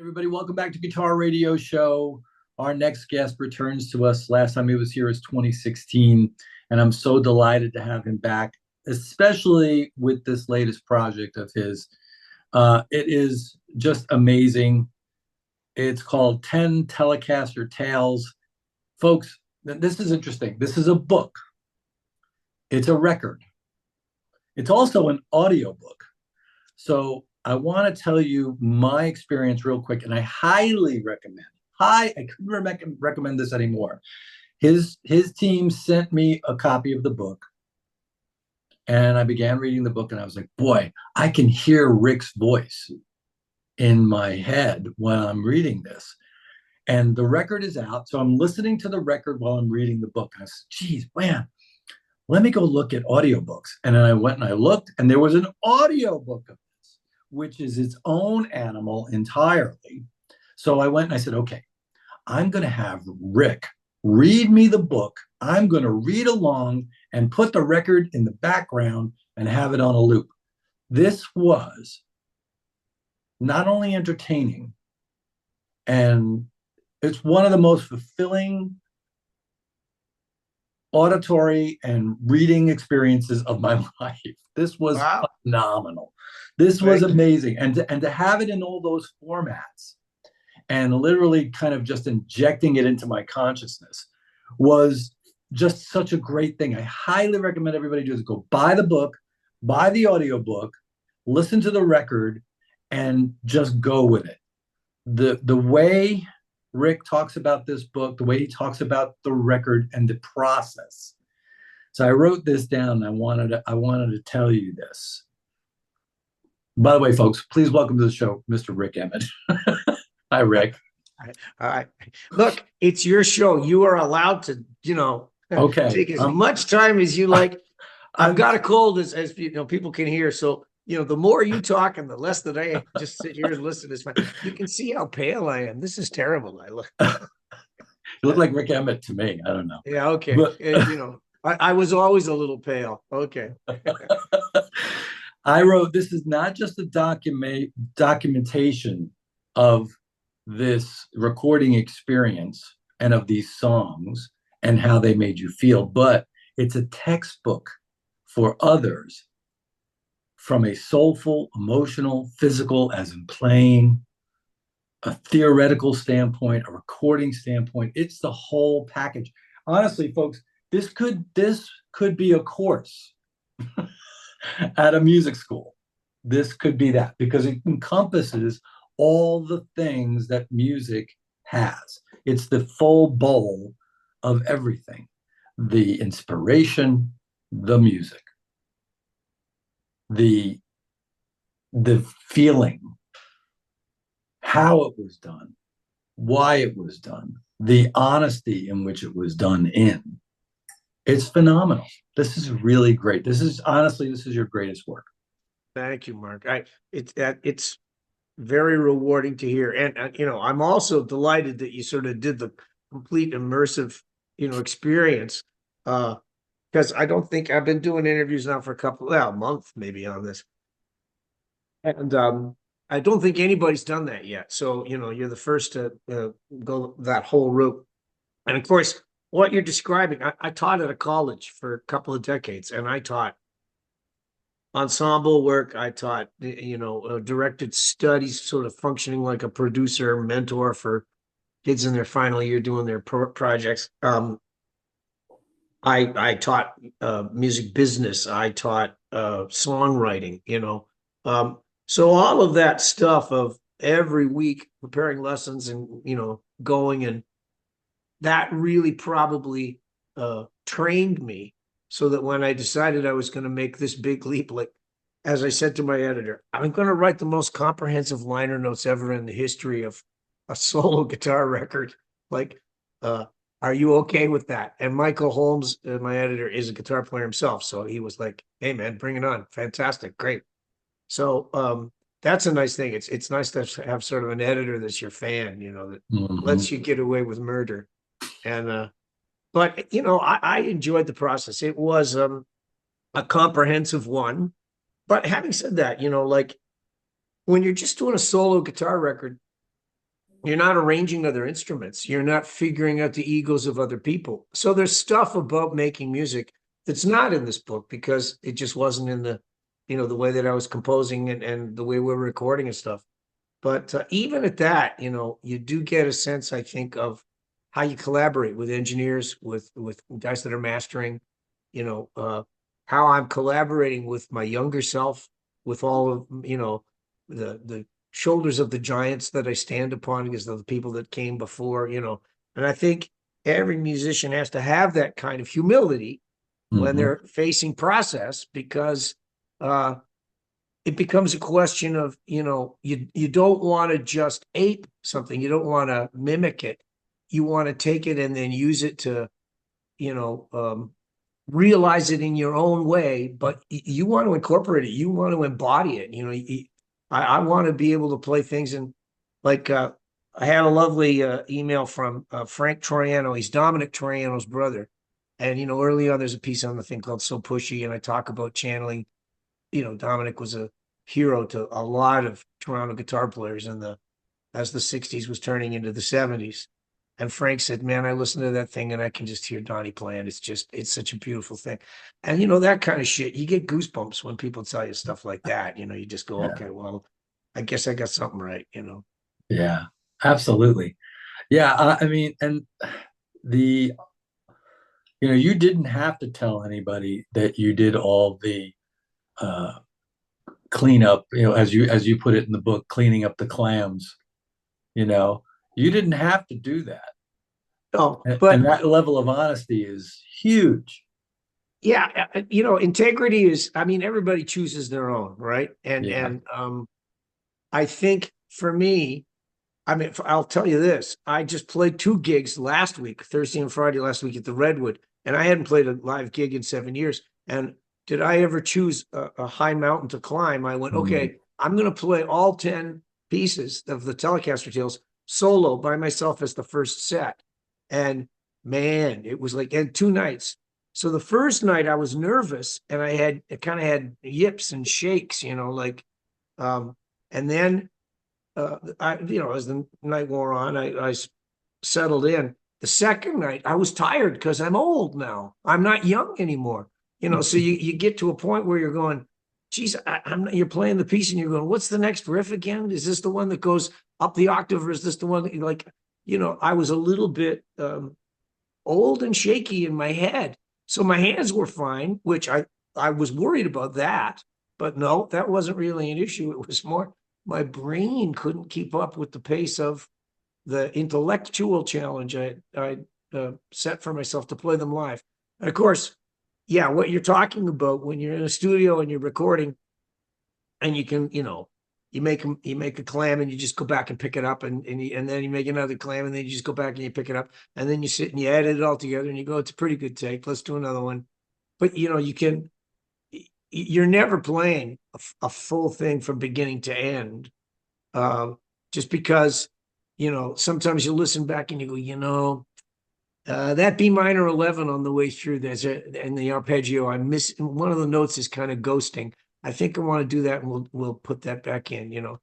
Everybody, welcome back to Guitar Radio Show. Our next guest returns to us. Last time he was here was 2016, and I'm so delighted to have him back, especially with this latest project of his. It is just amazing. It's called 10 Telecaster Tales. Folks, this is interesting. This is a book. It's a record. It's also an audiobook. So I want to tell you my experience real quick, and I highly recommend. I couldn't recommend this anymore. His team sent me a copy of the book, and I began reading the book, and I was like, boy, I can hear Rik's voice in my head while I'm reading this. And the record is out, so I'm listening to the record while I'm reading the book. And I said, geez, man, let me go look at audiobooks. And then I went and I looked, and there was an audiobook of this, which is its own animal entirely. So I went and I said, okay, I'm going to have Rik read me the book. I'm going to read along and put the record in the background and have it on a loop. This was not only entertaining, and it's one of the most fulfilling auditory and reading experiences of my life. This was phenomenal. This was amazing. And to have it in all those formats and literally kind of just injecting it into my consciousness was just such a great thing. I highly recommend everybody do this. Go buy the book, buy the audiobook, listen to the record, and just go with it. The way Rik talks about this book, the way he talks about the record and the process. So I wrote this down. I wanted to tell you this. By the way, folks, please welcome to the show, Mr. Rik Emmet. Hi, Rik. All right. Look, it's your show. You are allowed to, take as much time as you like. I've got a cold, as people can hear. So, the more you talk and the less that I just sit here and listen is fine. You can see how pale I am. This is terrible. I look. You look like Rik Emmet to me. I don't know. Yeah. Okay. But, I was always a little pale. Okay. I wrote, this is not just a documentation of this recording experience and of these songs and how they made you feel, but it's a textbook for others from a soulful, emotional, physical, as in playing, a theoretical standpoint, a recording standpoint. It's the whole package. Honestly, folks, this could be a course at a music school. This could be that, because it encompasses all the things that music has. It's the full bowl of everything. The inspiration, the music, the feeling, how it was done, why it was done, the honesty in which it was done in. It's phenomenal. This is really great. This is your greatest work. Thank you, Mark. It's very rewarding to hear. And, I'm also delighted that you sort of did the complete immersive, experience. Because I don't think I've been doing interviews now for a month maybe on this. And I don't think anybody's done that yet. So, you're the first to go that whole route. And of course, what you're describing, I taught at a college for a couple of decades, and I taught ensemble work. I taught, directed studies, sort of functioning like a producer, mentor for kids in their final year doing their projects. I taught music business. I taught songwriting, so all of that stuff of every week preparing lessons and, going, and that really probably trained me so that when I decided I was going to make this big leap, like, as I said to my editor, I'm going to write the most comprehensive liner notes ever in the history of a solo guitar record. Like, are you okay with that? And Michael Holmes, my editor, is a guitar player himself. So he was like, hey, man, bring it on. Fantastic. Great. So that's a nice thing. It's nice to have sort of an editor that's your fan, that lets you get away with murder. And but I enjoyed the process. It was a comprehensive one. But having said that, like, when you're just doing a solo guitar record, You're not arranging other instruments. You're not figuring out the egos of other people. So there's stuff about making music that's not in this book because it just wasn't in the, the way that I was composing and the way we're recording and stuff. But even at that, you do get a sense, I think, of how you collaborate with engineers, with guys that are mastering, how I'm collaborating with my younger self, with all of, the shoulders of the giants that I stand upon because of the people that came before, and I think every musician has to have that kind of humility when they're facing process because it becomes a question of, you don't want to just ape something. You don't want to mimic it. You want to take it and then use it to, realize it in your own way, but you want to incorporate it. You want to embody it. I want to be able to play things and like, I had a lovely email from Frank Troiano. He's Dominic Troiano's brother. And, early on, there's a piece on the thing called So Pushy, and I talk about channeling. Dominic was a hero to a lot of Toronto guitar players as the 60s was turning into the 70s. And Frank said, man, I listen to that thing and I can just hear Donnie playing. It's such a beautiful thing. And that kind of shit, you get goosebumps when people tell you stuff like that. You just go, okay, well, I guess I got something right, Yeah, absolutely. Yeah, I mean, and the you didn't have to tell anybody that you did all the uh cleanup, as you put it in the book, cleaning up the clams. You didn't have to do that. Oh, And that level of honesty is huge. Yeah, integrity is, I mean, everybody chooses their own, right? And I think for me, I mean, I'll tell you this, I just played 2 gigs last week, Thursday and Friday last week at the Redwood, and I hadn't played a live gig in 7 years. And did I ever choose a high mountain to climb? I went, okay, I'm going to play all 10 pieces of the Telecaster Tales solo by myself as the first set. And man, it was like, and 2 nights. So the first night I was nervous and I kind of had yips and shakes, and then, as the night wore on, I settled in. The second night I was tired because I'm old now. I'm not young anymore. So you get to a point where you're going, geez, you're playing the piece and you're going, what's the next riff again? Is this the one that goes up the octave, or is this the one that, I was a little bit old and shaky in my head. So my hands were fine, which I was worried about that, but no, that wasn't really an issue. It was more my brain couldn't keep up with the pace of the intellectual challenge I set for myself to play them live. And of course, yeah, what you're talking about when you're in a studio and you're recording and you can, you make a clam and you just go back and pick it up and then you make another clam and then you just go back and you pick it up and then you sit and you edit it all together and you go, it's a pretty good take. Let's do another one. But, you're never playing a full thing from beginning to end. Just because, sometimes you listen back and you go, that B minor 11 on the way through, and the arpeggio, I'm missing one of the notes is kind of ghosting. I think I want to do that, and we'll put that back in.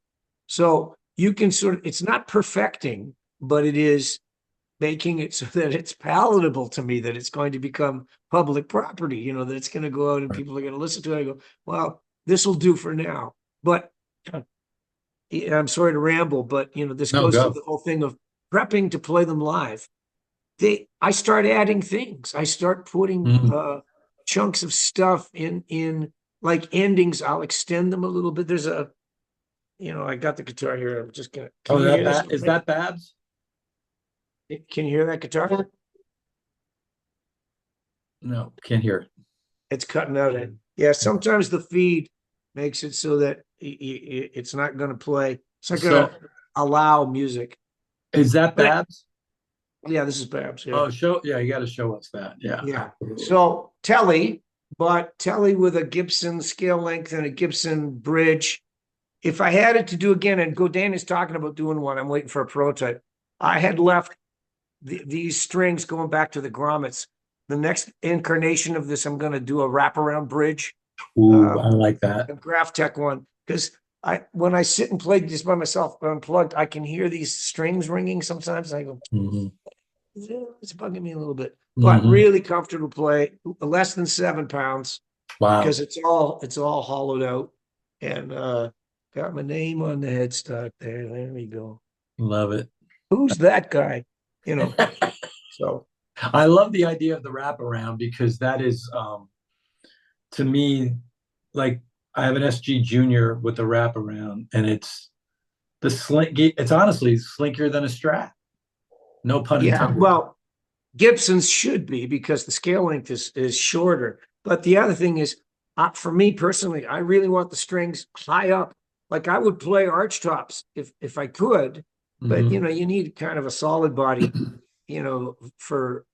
So you can it's not perfecting, but it is making it so that it's palatable to me, that it's going to become public property, that it's going to go out and people are going to listen to it. I go, well, this will do for now. But I'm sorry to ramble, but this goes to the whole thing of prepping to play them live. I start adding things. I start putting chunks of stuff in like endings. I'll extend them a little bit. There's I got the guitar here. I'm just gonna. Is that Babs? Can you hear that guitar? No, can't hear it. It's cutting out. Yeah, sometimes the feed makes it so that it's not going to play. It's not going to allow music. Is that Babs? Yeah, this is Babs. Yeah. Oh, you got to show us that. Yeah. Yeah. So Telly with a Gibson scale length and a Gibson bridge. If I had it to do again, and Godin is talking about doing one, I'm waiting for a prototype. I had left these strings going back to the grommets. The next incarnation of this, I'm going to do a wraparound bridge. Ooh, I like that. A Graph Tech one, because when I sit and play just by myself unplugged, I can hear these strings ringing sometimes. And I go, Mhm. "Yeah, it's bugging me a little bit," but Mhm. really comfortable play, less than 7 pounds because Wow. it's all hollowed out, and got my name on the headstock there. There we go. Love it. Who's that guy? You know, so I love the idea of the wraparound because that is, to me, like I have an SG Junior with the wraparound, and it's the slink. It's honestly slinkier than a Strat. No pun yeah, intended. well, Gibson's should be because the scale length is shorter. But the other thing is, for me personally, I really want the strings high up. Like I would play arch tops if I could, but Hmm. you need kind of a solid body, for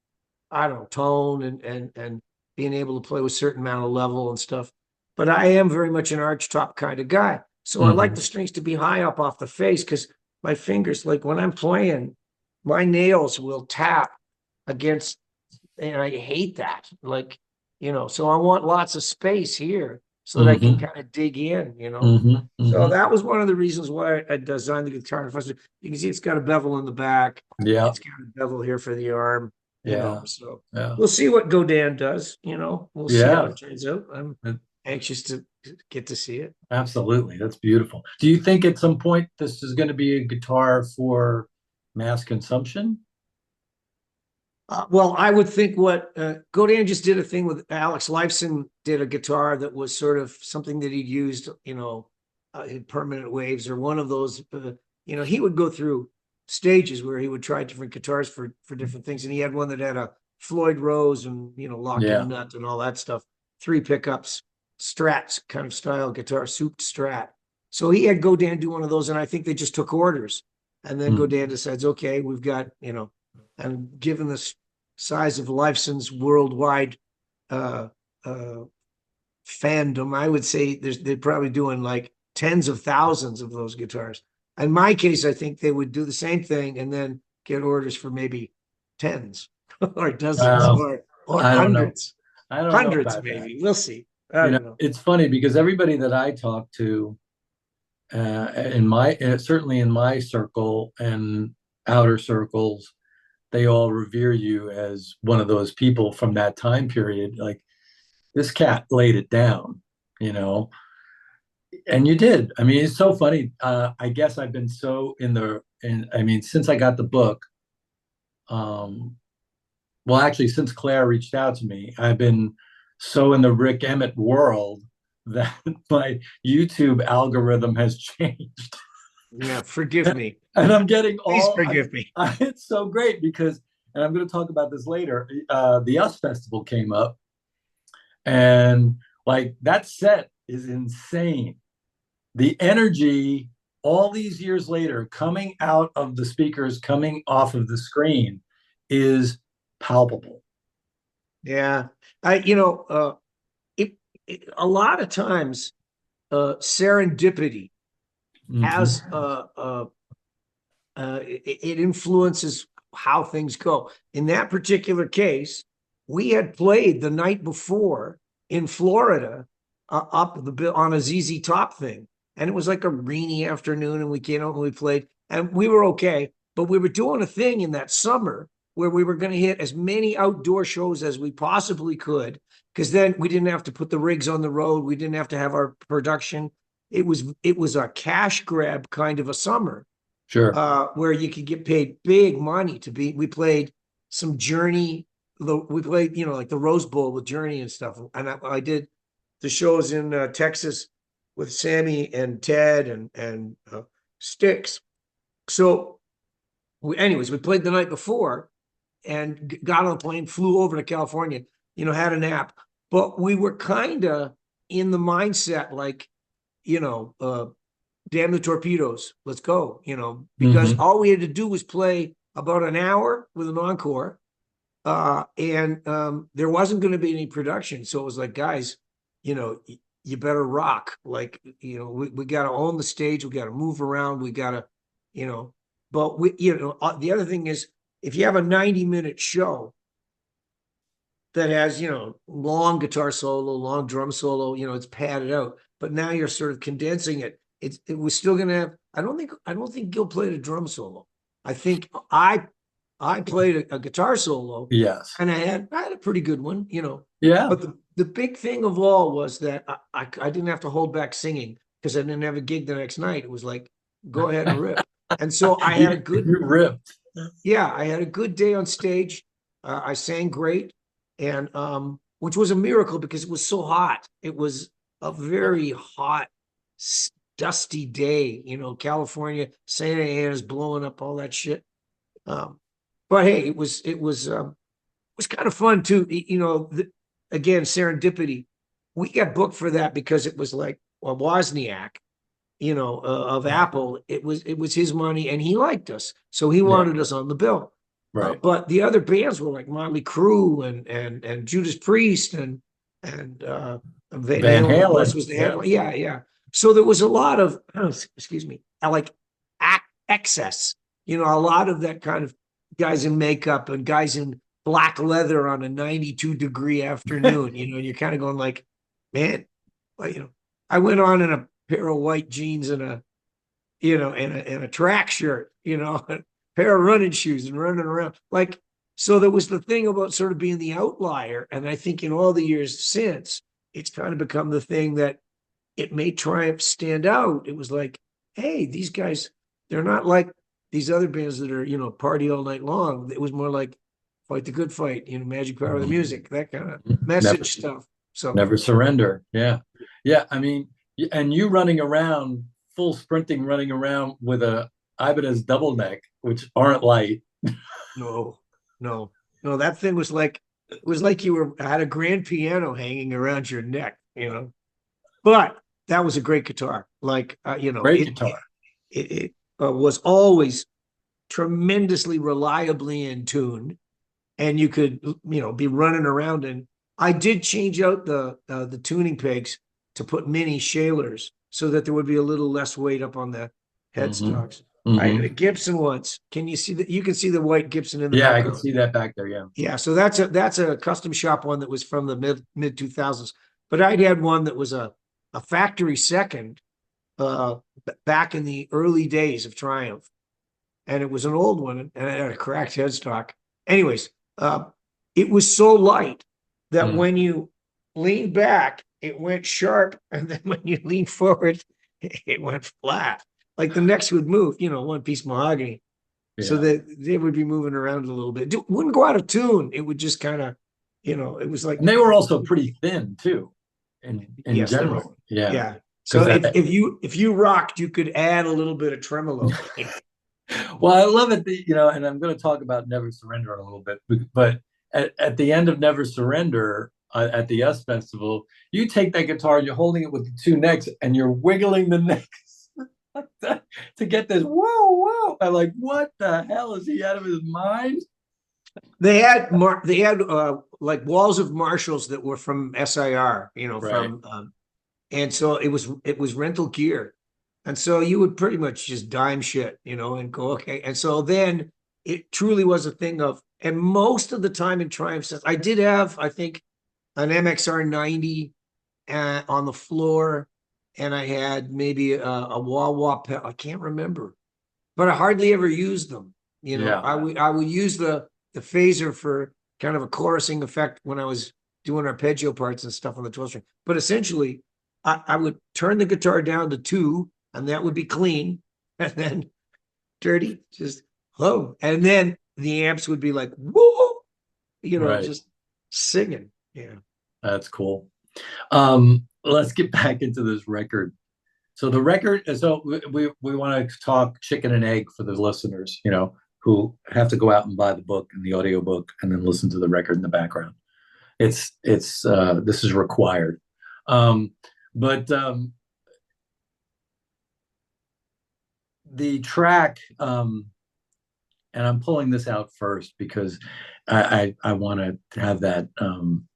I don't know, tone and being able to play with certain amount of level and stuff. But I am very much an arch top kind of guy. So I like the Hmm. strings to be high up off the face because my fingers, like when I'm playing, my nails will tap against, and I hate that. Like, so I want lots of space here so that I can Hmm. kind of dig in. Hmm. So Hmm. that was one of the reasons why I designed the guitar. You can see it's got a bevel in the back. Yeah. It's got a bevel here for the arm, Yeah. so Yeah. we'll see what Godin does, we'll see how Yeah. it turns out. I'm anxious to get to see it. Absolutely. That's beautiful. Do you think at some point this is going to be a guitar for mass consumption? Well, I would think what Godin just did a thing with Alex Lifeson did a guitar that was sort of something that he'd used, in Permanent Waves or one of those. He would go through stages where he would try different guitars for different things, and he had one that had a Floyd Rose and lock-in Yeah. nut and all that stuff, 3 pickups, Strat kind of style guitar, souped Strat. So he had Godin do one of those, and I think they just took orders, and then Mm. Godin decides, okay, we've got and given the size of Lifeson's worldwide uh, uh, fandom, I would say they're probably doing like tens of thousands of those guitars. In my case, I think they would do the same thing and then get orders for maybe tens or dozens Wow. or I don't know. hundreds, I don't know hundreds about that. maybe. We'll see. I don't know. It's funny because everybody that I talk to, certainly in my circle and outer circles, they all revere you as one of those people from that time period. Like this cat laid it down, you know, and you did. I mean, it's so funny. I guess I've been so I mean, since I got the book, um, well, actually, since Claire reached out to me, I've been so in the Rik Emmet world that my YouTube algorithm has changed. Yeah, forgive me. And I'm getting Please forgive me. it's so great because, and I'm going to talk about this later. The US Festival came up, and like that set is insane. The energy all these years later coming out of the speakers, coming off of the screen is palpable. Yeah, I it, a lot of times serendipity has Mm-hmm. it influences how things go. In that particular case, we had played the night before in Florida up on a ZZ Top thing, and it was like a rainy afternoon, and we came out and we played, and we were okay. But we were doing a thing in that summer where we were going to hit as many outdoor shows as we possibly could, because then we didn't have to put the rigs on the road, we didn't have to have our production. It was a cash grab kind of a summer Sure. where you could get paid big money to be. We played some Journey. We played, like the Rose Bowl with Journey and stuff. And I did the shows in Texas with Sammy and Ted and Sticks. So, anyways, we played the night before and got on a plane, flew over to California. Had a nap, but we were kind of in the mindset like, damn the torpedoes, let's go, because Mm-hmm. all we had to do was play about an hour with an encore. And there wasn't going to be any production. So it was like, guys, you better rock. Like, we got to own the stage. We got to move around. We got to, but the other thing is if you have a 90-minute show that has, long guitar solo, long drum solo, it's padded out, but now you're sort of condensing it. it was still gonna have. I don't think Gil played a drum solo. I think I played a guitar solo, Yes. and I had a pretty good one, you know. Yeah. But the big thing of all was that I didn't have to hold back singing because I didn't have a gig the next night. It was like, go ahead and rip. And so I had a good, You ripped. yeah, I had a good day on stage. I sang great, and which was a miracle because it was so hot. It was a very hot, dusty day. You know, California, Santa Ana's blowing up, all that shit. Um, but hey, it was kind of fun too. You know, again, serendipity. We got booked for that because it was like Wozniak, you know, of Right. Apple. It was his money, and he liked us, so he Yeah. wanted us on the bill. Right. But the other bands were like Motley Crue and Judas Priest and Van Van Halen, of course, Halen. was the Yeah. headline. Yeah, yeah. So there was a lot of excuse me, like excess. You know, a lot of that kind of guys in makeup and guys in black leather on a 92-degree afternoon. You know, and you're kind of going like, man, well, you know, I went on in a pair of white jeans and a you know, and a track shirt, you know, a pair of running shoes and running around. Like, so there was the thing about sort of being the outlier. And I think in all the years since, it's kind of become the thing that it made Triumph stand out. It was like, hey, these guys, they're not like these other bands that are, you know, party all night long. It was more like fight the good fight, you know, magic power of the music, that kind of Never, message stuff. So never surrender. Yeah. Yeah. I mean, and you running around, full sprinting, running around with a Ibanez double neck, which aren't light. no, no, no. That thing was like it was like you were had a grand piano hanging around your neck, you know. But that was a great guitar. Like you know, Great guitar. it was always tremendously reliably in tune, and you could you know be running around. And I did change out the tuning pegs to put mini Shalers so that there would be a little less weight up on the Hmm. headstocks. I had Hmm. a Gibson once. Can you see that? You can see the white Gibson in the Yeah, I can background. see that back there. Yeah. Yeah, so that's a custom shop one that was from the mid 2000s. But I'd had one that was a factory second back in the early days of Triumph, and it was an old one, and it had a cracked headstock. Anyways, uh, it was so light that Mm. when you leaned back, it went sharp, and then when you leaned forward, it went flat. Like the necks would move, you know, one piece mahogany, so Yeah. that they would be moving around a little bit. It wouldn't go out of tune. It would just kind of, you know, it was like And they were also pretty thin too, in yes, they were. general. Yeah. Yeah. So Because if you rocked, you could add a little bit of tremolo. well, I love it, you know, and I'm going to talk about Never Surrender in a little bit, but at the end of Never Surrender at the US Festival, you take that guitar and you're holding it with the two necks and you're wiggling the necks like that to get this whoa, whoa. I'm like, what the hell? Is he out of his mind? They had like walls of Marshalls that were from SIR, you know, Right. from and so it was rental gear. And so you would pretty much just dime shit, you know, and go, okay. And so then it truly was a thing of, and most of the time in Triumph sets, I did have, I think, an MXR 90 on the floor, and I had maybe a wah wah I can't remember, but I hardly ever used them. You know, Yeah. I would use the phaser for kind of a chorusing effect when I was doing arpeggio parts and stuff on the 12 string. But essentially, I would turn the guitar down to 2, and that would be clean, and then dirty, just hello, and then the amps would be like whoa, you know, Right. just singing. Yeah. That's cool. Let's get back into this record. So the record, so we want to talk chicken and egg for the listeners, you know, who have to go out and buy the book and the audio book and then listen to the record in the background. It's this is required. Um, but the track, and I'm pulling this out first because I want to have that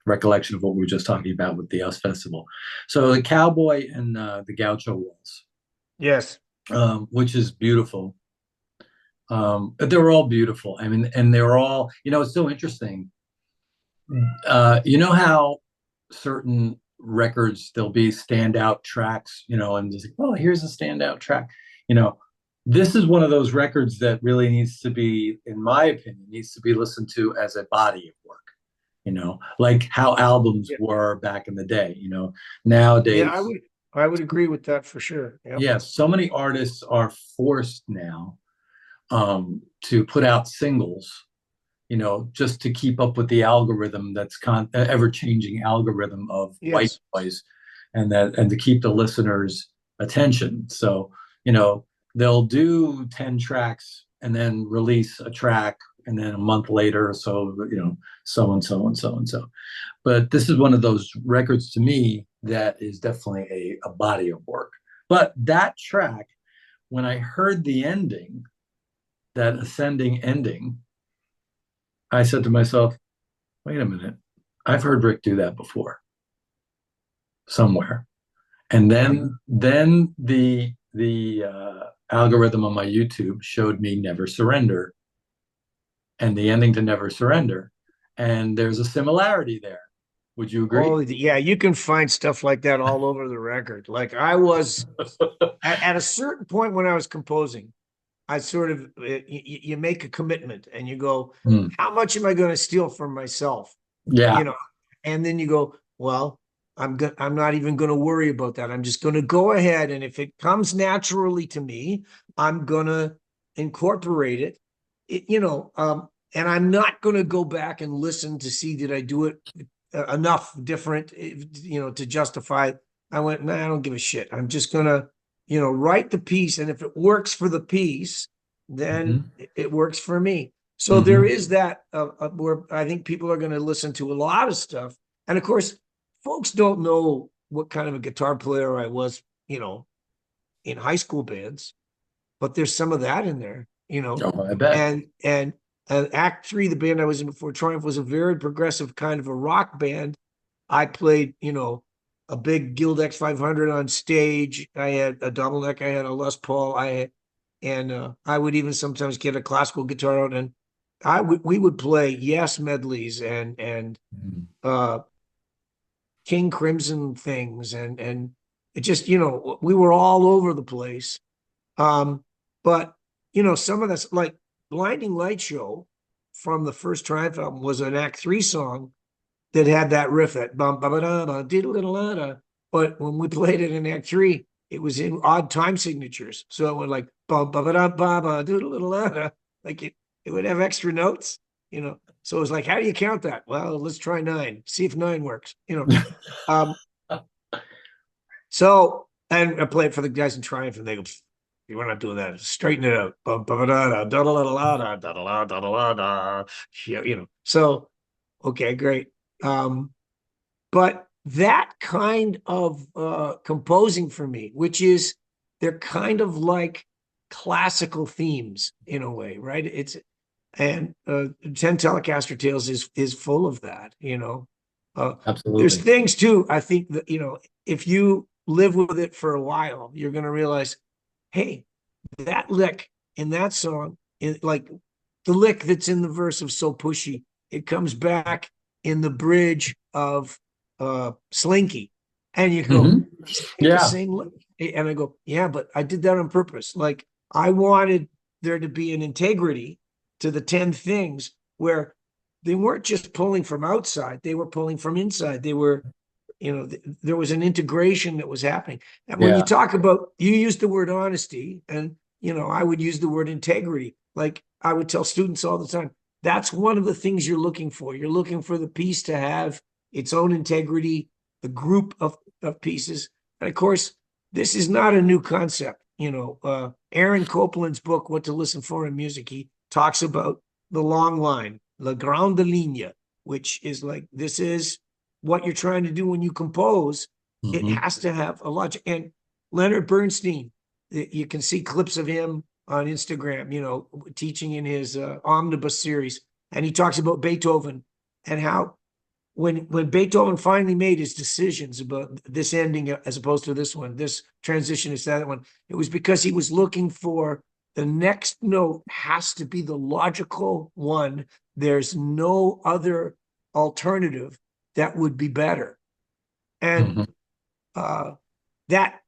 recollection of what we were just talking about with the US Festival. So the Cowboy and the Gaucho Waltz, Yes. which is beautiful. They're all beautiful. I mean, and they're all, you know, it's so interesting. You know how certain records, there'll be standout tracks, and just like, oh, here's a standout track. You know, this is one of those records that really needs to be, in my opinion, needs to be listened to as a body of work. Like how albums Yeah. were back in the day. Yeah, Nowadays, I would agree with that for sure. Yeah. yeah, so many artists are forced now to put out singles, just to keep up with the algorithm that's ever changing algorithm of white Yes. noise, and to keep the listeners' attention. So, they'll do 10 tracks and then release a track, and then a month later, so, so and so and so and so. But this is one of those records to me that is definitely a body of work. But that track, when I heard the ending, that ascending ending, I said to myself, wait a minute, I've heard Rik do that before somewhere. And Yeah. then the algorithm on my YouTube showed me Never Surrender and the ending to Never Surrender. And there's a similarity there. Would you agree? Oh, yeah, you can find stuff like that all over the record. Like I was at a certain point when I was composing, I sort of you make a commitment and you go, Hmm. how much am I going to steal from myself? Yeah. You know, and then you go, well, I'm not even going to worry about that. I'm just going to go ahead, and if it comes naturally to me, I'm going to incorporate it. And I'm not going to go back and listen to see did I do it enough different, to justify. I went, nah, I don't give a shit. I'm just gonna, write the piece, and if it works for the piece, then Hmm. it works for me. So there Hmm. is that where I think people are going to listen to a lot of stuff, and of course, folks don't know what kind of a guitar player I was, in high school bands, but there's some of that in there, Oh, I bet. and Act Three, the band I was in before Triumph, was a very progressive kind of a rock band. I played, a big Guild X500 on stage. I had a double neck. I had a Les Paul. I would even sometimes get a classical guitar out, and we would play Yes medleys and Mhm. uh, King Crimson things, and it just, we were all over the place. But some of this, like Blinding Light Show from the first Triumph album, was an Act Three song that had that riff, that bum ba ba da da diddle diddle da da. But when we played it in Act Three, it was in odd time signatures, so it went like bum ba ba da ba ba diddle diddle da da. Like it would have extra notes. So it was like, how do you count that? Well, let's try nine, see if nine works. Um, so, and I play it for the guys in Triumph, and they go, we're not doing that. Straighten it out. So, okay, great. But that kind of composing for me, which is, they're kind of like classical themes in a way, right? And 10 Telecaster Tales is full of that. There's Absolutely. things too, I think that, if you live with it for a while, you're going to realize, hey, that lick in that song, like the lick that's in the verse of So Pushy, it comes back in the bridge of Slinky. And you go, Hmm. the Yeah. same lick. And I go, yeah, but I did that on purpose. Like I wanted there to be an integrity to the 10 things where they weren't just pulling from outside, they were pulling from inside. They were, there was an integration that was happening. And when you Yeah. talk about, you use the word honesty, and I would use the word integrity. Like I would tell students all the time, that's one of the things you're looking for. You're looking for the piece to have its own integrity, the group of pieces. And of course, this is not a new concept. Aaron Copland's book, What to Listen For in Music, he talks about the long line, la grande ligne, which is like, this is what you're trying to do when you compose. It Hmm. has to have a logic. And Leonard Bernstein, you can see clips of him on Instagram, teaching in his omnibus series. And he talks about Beethoven and how when Beethoven finally made his decisions about this ending as opposed to this one, this transition is that one, it was because he was looking for the next note has to be the logical one. There's no other alternative that would be better. And Mhm. that,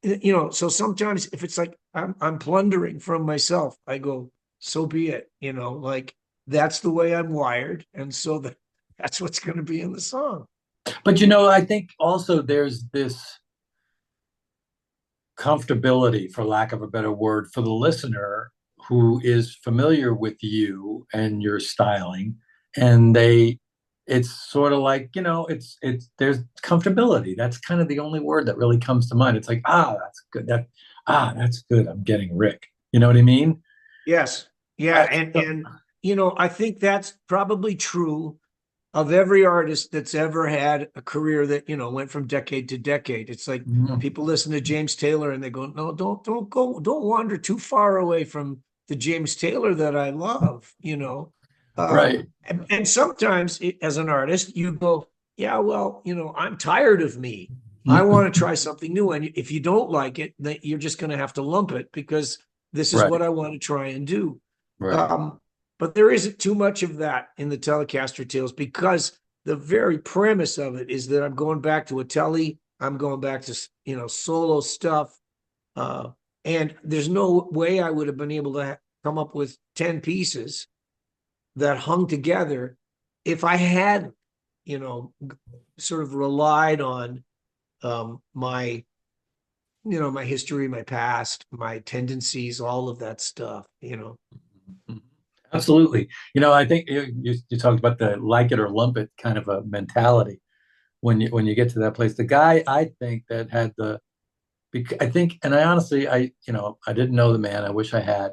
so sometimes if it's like I'm plundering from myself, I go, so be it, like that's the way I'm wired. And so that's what's going to be in the song. But I think also there's this comfortability, for lack of a better word, for the listener who is familiar with you and your styling, and it's sort of like, there's comfortability. That's kind of the only word that really comes to mind. It's like, that's good. That's good. I'm getting Rik. You know what I mean? Yes. Yeah. I, And I think that's probably true of every artist that's ever had a career that, went from decade to decade. It's like Mhm. people listen to James Taylor and they go, no, don't wander too far away from the James Taylor that I love. Right. And sometimes as an artist, you go, yeah, well, I'm tired of me. I want to try something new. And if you don't like it, then you're just going to have to lump it because this is what Right. I want to try and do. Right. Um, but there isn't too much of that in the Telecaster Tales because the very premise of it is that I'm going back to a telly, I'm going back to solo stuff, uh, and there's no way I would have been able to come up with 10 pieces that hung together if I had, you know, sort of relied on my my history, my past, my tendencies, all of that stuff. Absolutely. I think you talked about the like it or lump it kind of a mentality when you get to that place. The guy I think that had I think, and I honestly, I didn't know the man. I wish I had,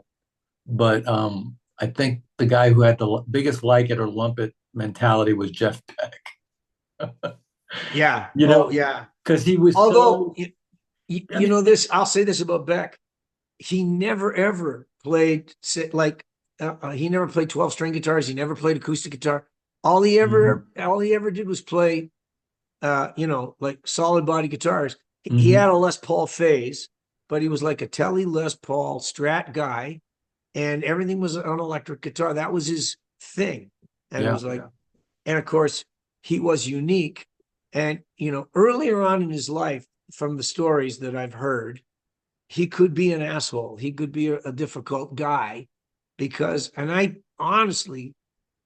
but I think the guy who had the biggest like it or lump it mentality was Jeff Beck. Yeah. You Oh, know, yeah. because he was Although, so. I mean, this, I'll say this about Beck. He never ever played like he never played 12 string guitars. He never played acoustic guitar. mhm, All he ever did was play like solid body guitars. He mhm, had a Les Paul phase, but he was like a Telly Les Paul Strat guy, and everything was on electric guitar. That was his thing. And it yeah, was like, and of course, he was unique. And earlier on in his life, from the stories that I've heard, he could be an asshole. He could be a difficult guy because, and I honestly,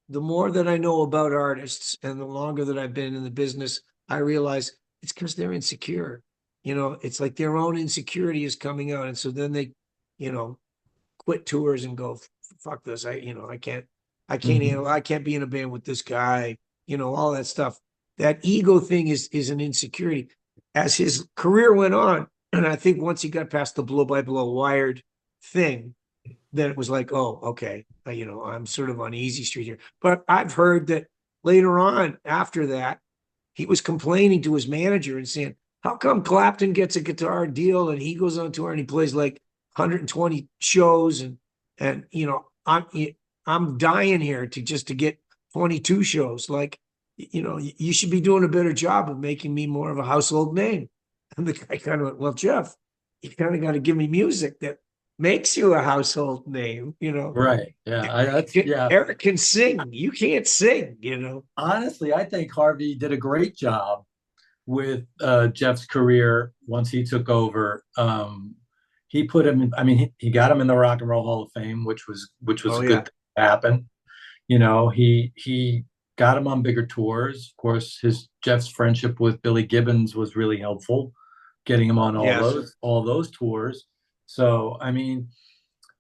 the more that I know about artists and the longer that I've been in the business, I realize it's because they're insecure. It's like their own insecurity is coming out. And so then they, you know, quit tours and go, fuck this. I can't mhm, handle, I can't be in a band with this guy, all that stuff. That ego thing is an insecurity. As his career went on, and I think once he got past the blow by blow wired thing, then it was like, oh, okay, I'm sort of on easy street here. But I've heard that later on after that, he was complaining to his manager and saying, how come Clapton gets a guitar deal and he goes on tour and he plays like 120 shows and I'm dying here to get 22 shows. Like, you should be doing a better job of making me more of a household name. And the guy kind of went, well, Jeff, you kind of got to give me music that makes you a household name. right, yeah. That's yeah. Eric can sing. You can't sing. Honestly, I think Harvey did a great job with Jeff's career once he took over. He put him. I mean, he got him in the Rock and Roll Hall of Fame, which was Oh, a good yeah. thing to happen. He got him on bigger tours. Of course, his Jeff's friendship with Billy Gibbons was really helpful, getting him on all Yes. those tours. So, I mean,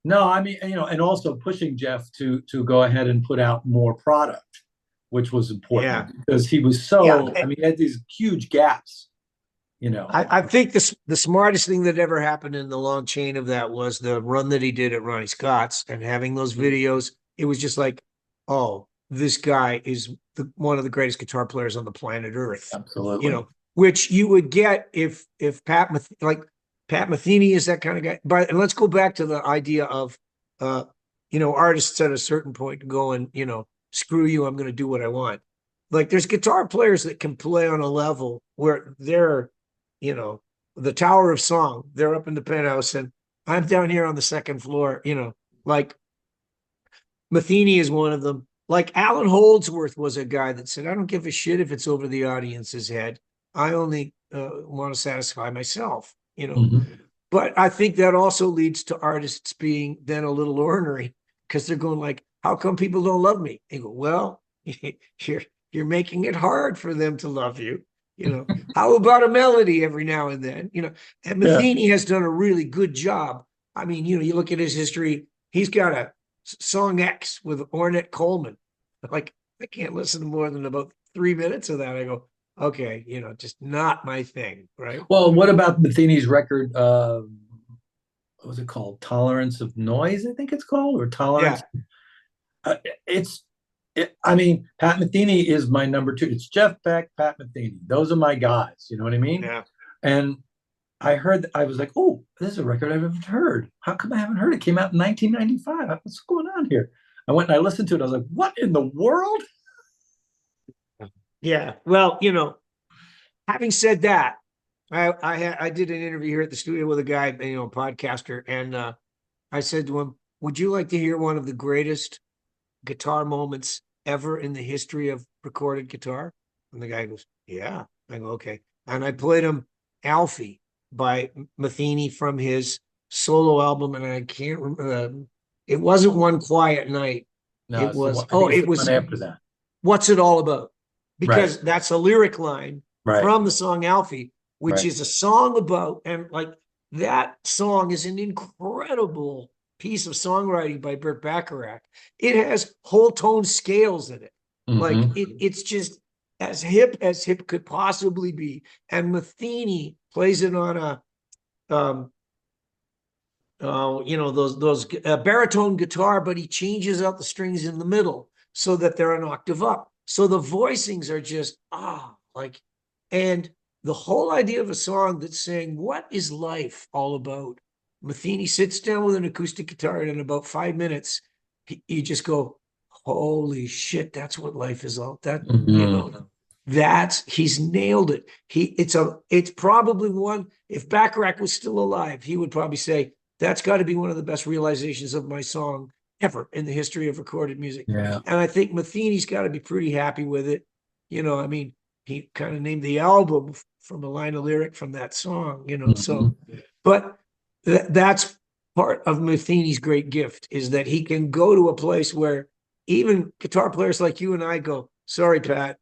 no, I mean, and also pushing Jeff to go ahead and put out more product, which was Yeah. important because he was Yeah. so. I mean, he had these huge gaps. I think the smartest thing that ever happened in the long chain of that was the run that he did at Ronnie Scott's and having those videos. It was just like, oh, this guy is one of the greatest guitar players on the planet Earth, Absolutely. which you would get if Pat Metheny is that kind of guy. But and let's go back to the idea of artists at a certain point going, screw you, I'm going to do what I want. Like there's guitar players that can play on a level where they're you know, the Tower of Song. They're up in the penthouse, and I'm down here on the second floor. Like Matheny is one of them. Like Alan Holdsworth was a guy that said, "I don't give a shit if it's over the audience's head." I only want to satisfy myself, you know. Mhm. But I think that also leads to artists being then a little ornery because they're going like, how come people don't love me? They go, well, you're you're making it hard for them to love you. You know, how about a melody every now and then? You know, and Yeah. Matheny has done a really good job. I mean, you know, you look at his history, he's got a song X with Ornette Coleman. Like, I can't listen to more than about 3 minutes of that. I go, okay, you know, just not my thing, right? Well, what about Matheny's record? What was it called? Tolerance of Noise, I think it's called, or Tolerance. Yeah. Uh, it's, I mean, Pat Metheny is my number two. It's Jeff Beck, Pat Metheny. Those are my guys. You know what I mean? Yeah. And I heard, I was like, oh, this is a record I've never heard. How come I haven't heard it? It came out in 1995. What's going on here? I went and I listened to it. I was like, what in the world? Yeah. Well, you know, having said that, I did an interview here at the studio with a guy, you know, podcaster, and I said to him, "Would you like to hear one of the greatest guitar moments ever in the history of recorded guitar?" And the guy goes, "Yeah." I go, "Okay." And I played him Alfie by Matheny from his solo album, and I can't remember. It wasn't One Quiet Night. No, It it's the was, one, I oh, think it's it the one was after that. What's It All About? Right, Because that's a lyric line right, from the song Alfie, which right. is a song about, and like that song is an incredible piece of songwriting by Burt Bacharach. It has whole tone scales in it. Like Mm-hmm. it's just as hip could possibly be. And Matheny plays it on a you know, those baritone guitar, but he changes out the strings in the middle so that they're an octave up. So the voicings are just like, and the whole idea of a song that's saying what is life all about. Matheny sits down with an acoustic guitar, and in about 5 minutes, you just go, "Holy shit, that's what life is all that." You Mm-hmm. know, that's he's nailed it. It's probably one. If Bacharach was still alive, he would probably say that's got to be one of the best realizations of my song ever in the history of recorded music. Yeah. And I think Matheny's got to be pretty happy with it. You know, I mean, he kind of named the album from a line of lyric from that song, you know. Mm-hmm. So, but that's part of Matheny's great gift is that he can go to a place where even guitar players like you and I go, sorry, Pat,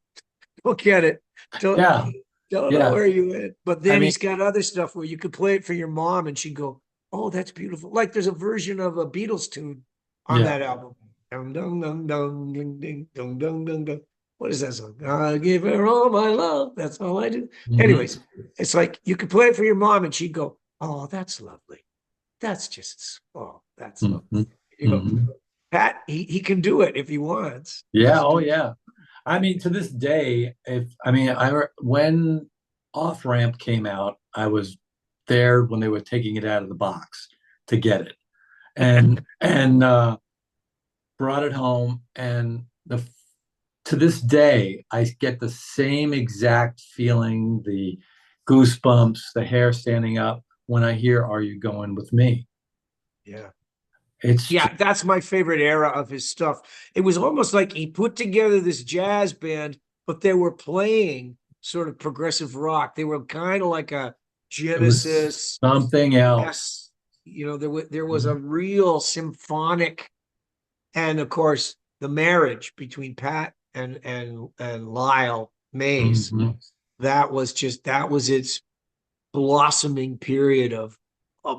don't get it. Don't Yeah. don't know Yeah. where you went. But I then mean, he's got other stuff where you could play it for your mom and she'd go, "Oh, that's beautiful." Like there's a version of a Beatles tune on yeah. that album. Dun, dun, dun, dun, ding, ding, dun, dun, dun, dun. What is that song? I give her all my love. That's all I do. Mm-hmm. Anyways, it's like you could play it for your mom and she'd go, "Oh, that's lovely. That's just, oh, that's lovely." Mm-hmm. You go, Mm-hmm. Pat, he can do it if he wants. Yeah. Just Oh, do it. yeah. I mean, to this day, if I mean, when Off Ramp came out, I was there when they were taking it out of the box to get it, and brought it home, and the to this day, I get the same exact feeling, the goosebumps, the hair standing up when I hear "Are You Going With Me?" Yeah. It's just, Yeah, that's my favorite era of his stuff. It was almost like he put together this jazz band, but they were playing sort of progressive rock. They were kind of like a it was Genesis. something else. Yes, you know, there was a real symphonic, and of course the marriage between Pat and Lyle Mays. Mm-hmm. That was its blossoming period of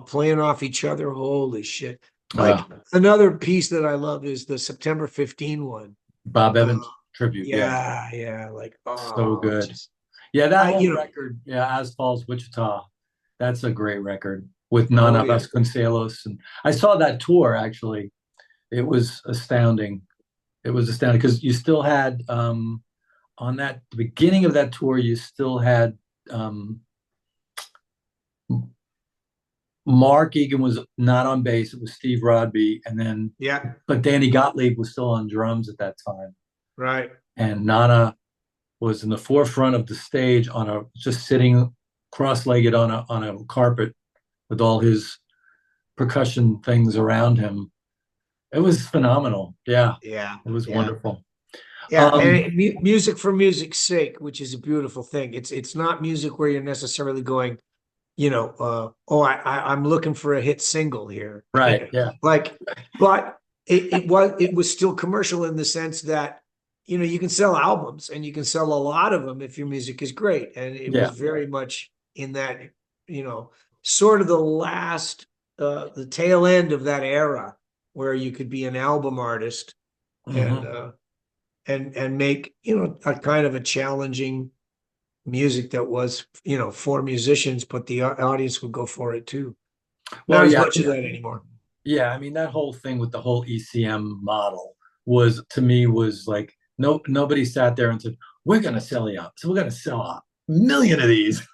playing off each other. Holy shit. Uh, Like another piece that I love is the September 15 one. Bob Uh, Evans tribute. Yeah, yeah, yeah. Like, so oh, good. just, Yeah, that I, whole you know, record, yeah, As Falls Wichita, that's a great record with oh, Nana yeah. Vasconcelos. And I saw that tour actually. It was astounding. It was astounding because you still had on that the beginning of that tour, you still had Mark Egan was not on bass. It was Steve Rodby, and then Yeah, but Danny Gottlieb was still on drums at that time, right. and Nana was in the forefront of the stage on a just sitting cross-legged on a carpet with all his percussion things around him. It was phenomenal. Yeah, Yeah, it was yeah. wonderful. Yeah, Um, and music for music's sake, which is a beautiful thing. It's not music where you're necessarily going, oh, I'm looking for a hit single here. right. Yeah. Like, but it was still commercial in the sense that, you can sell albums and you can sell a lot of them if your music is great. And it was Yeah. very much in that, you know, sort of the tail end of that era where you could be an album artist and Hmm. and make, a kind of a challenging music that was, for musicians, but the audience would go for it too. Not Well, as yeah. much of that anymore. Yeah. I mean, that whole thing with the whole ECM model was to me was like, nobody sat there and said, we're going to sell you up. So we're going to sell a million of these.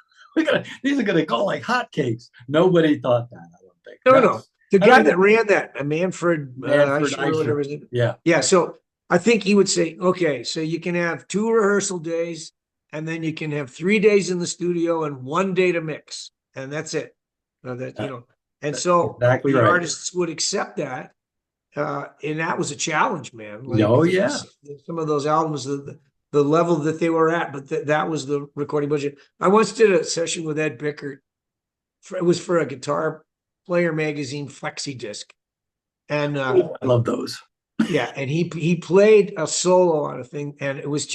These are going to go like hotcakes. Nobody thought that, I don't think. No, no. The I guy think that ran that, Manfred Manfred Eicher or whatever Eicher. his name. Yeah. Yeah, so I think he would say, okay, so you can have 2 rehearsal days, and then you can have 3 days in the studio and 1 day to mix, and that's it. uh, And so exactly the right. artists would accept that, and that was a challenge, man. Like Oh, yeah. some of those albums, the level that they were at, but that was the recording budget. I once did a session with Ed Bickert. It was for a Guitar Player magazine flexi disc, and I love those. yeah, and he played a solo on a thing, and it was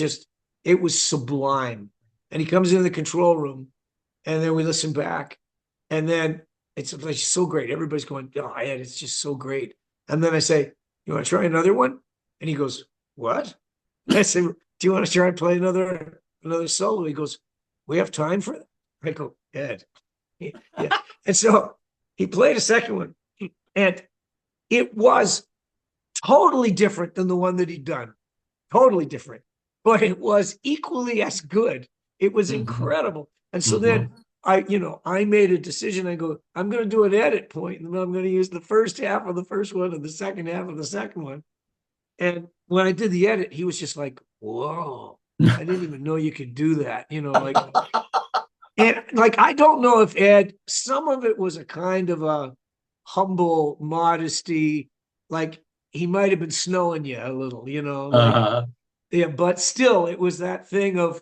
sublime. And he comes into the control room, and then we listen back, and then it's like so great. Everybody's going, oh, Ed, it's just so great. And then I say, you want to try another one? And he goes, what? And I said, do you want to try and play another solo? He goes, we have time for that. I go, Ed. Yeah. And so he played a second one, and it was totally different than the one that he'd done. Totally different. But it was equally as good. It was Hmm. incredible. And so Hmm. then I made a decision. I go, I'm going to do an edit point, and then I'm going to use the first half of the first one and the second half of the second one. And when I did the edit, he was just like, whoa, I didn't even know you could do that. And like, I don't know if Ed, some of it was a kind of a humble modesty, like he might have been snowing you a little, like, Uh-huh. yeah, but still, it was that thing of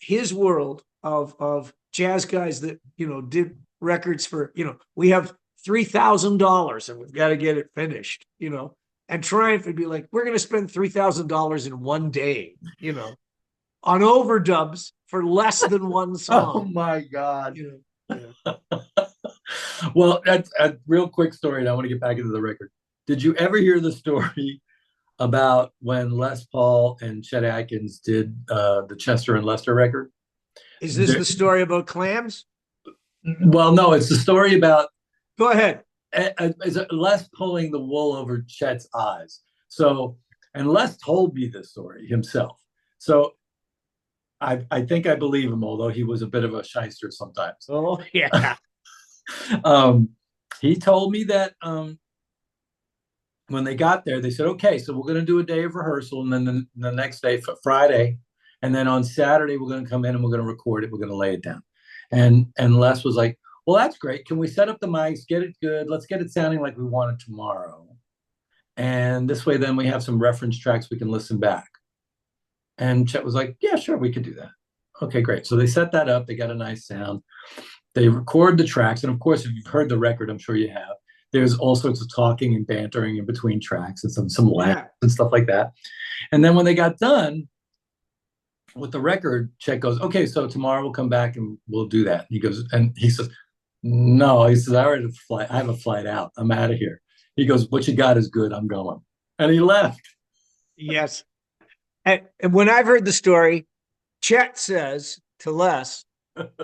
his world of jazz guys that, did records for, we have $3,000 and we've got to get it finished, and Triumph would be like, we're going to spend $3,000 in 1 day, on overdubs for less than one Oh song. my God. Yeah. Well, that's a real quick story, and I want to get back into the record. Did you ever hear the story about when Les Paul and Chet Atkins did the Chester and Lester record? Is this There- the story about clams? well, no, it's the story about Go ahead. is it Les pulling the wool over Chet's eyes. So, and Les told me this story himself. So I think I believe him, although he was a bit of a shyster sometimes. Oh, yeah. um, he told me that when they got there, they said, okay, so we're going to do a day of rehearsal. And then the next day, for Friday, and then on Saturday, we're going to come in and we're going to record it. We're going to lay it down. And Les was like, well, that's great. Can we set up the mics, get it good? Let's get it sounding like we want it tomorrow. And this way, then we have some reference tracks we can listen back. And Chet was like, yeah, sure, we could do that. Okay, great. So they set that up. They got a nice sound. They record the tracks. And of course, if you've heard the record, I'm sure you have, there's all sorts of talking and bantering in between tracks and some laughs Yeah. and stuff like that. And then when they got done with the record, Chet goes, okay, so tomorrow we'll come back and we'll do that. He goes, and he says, no, he says, I already have a flight. I have a flight out. I'm out of here. He goes, what you got is good. I'm going. And he left. Yes. And when I've heard the story, Chet says to Les,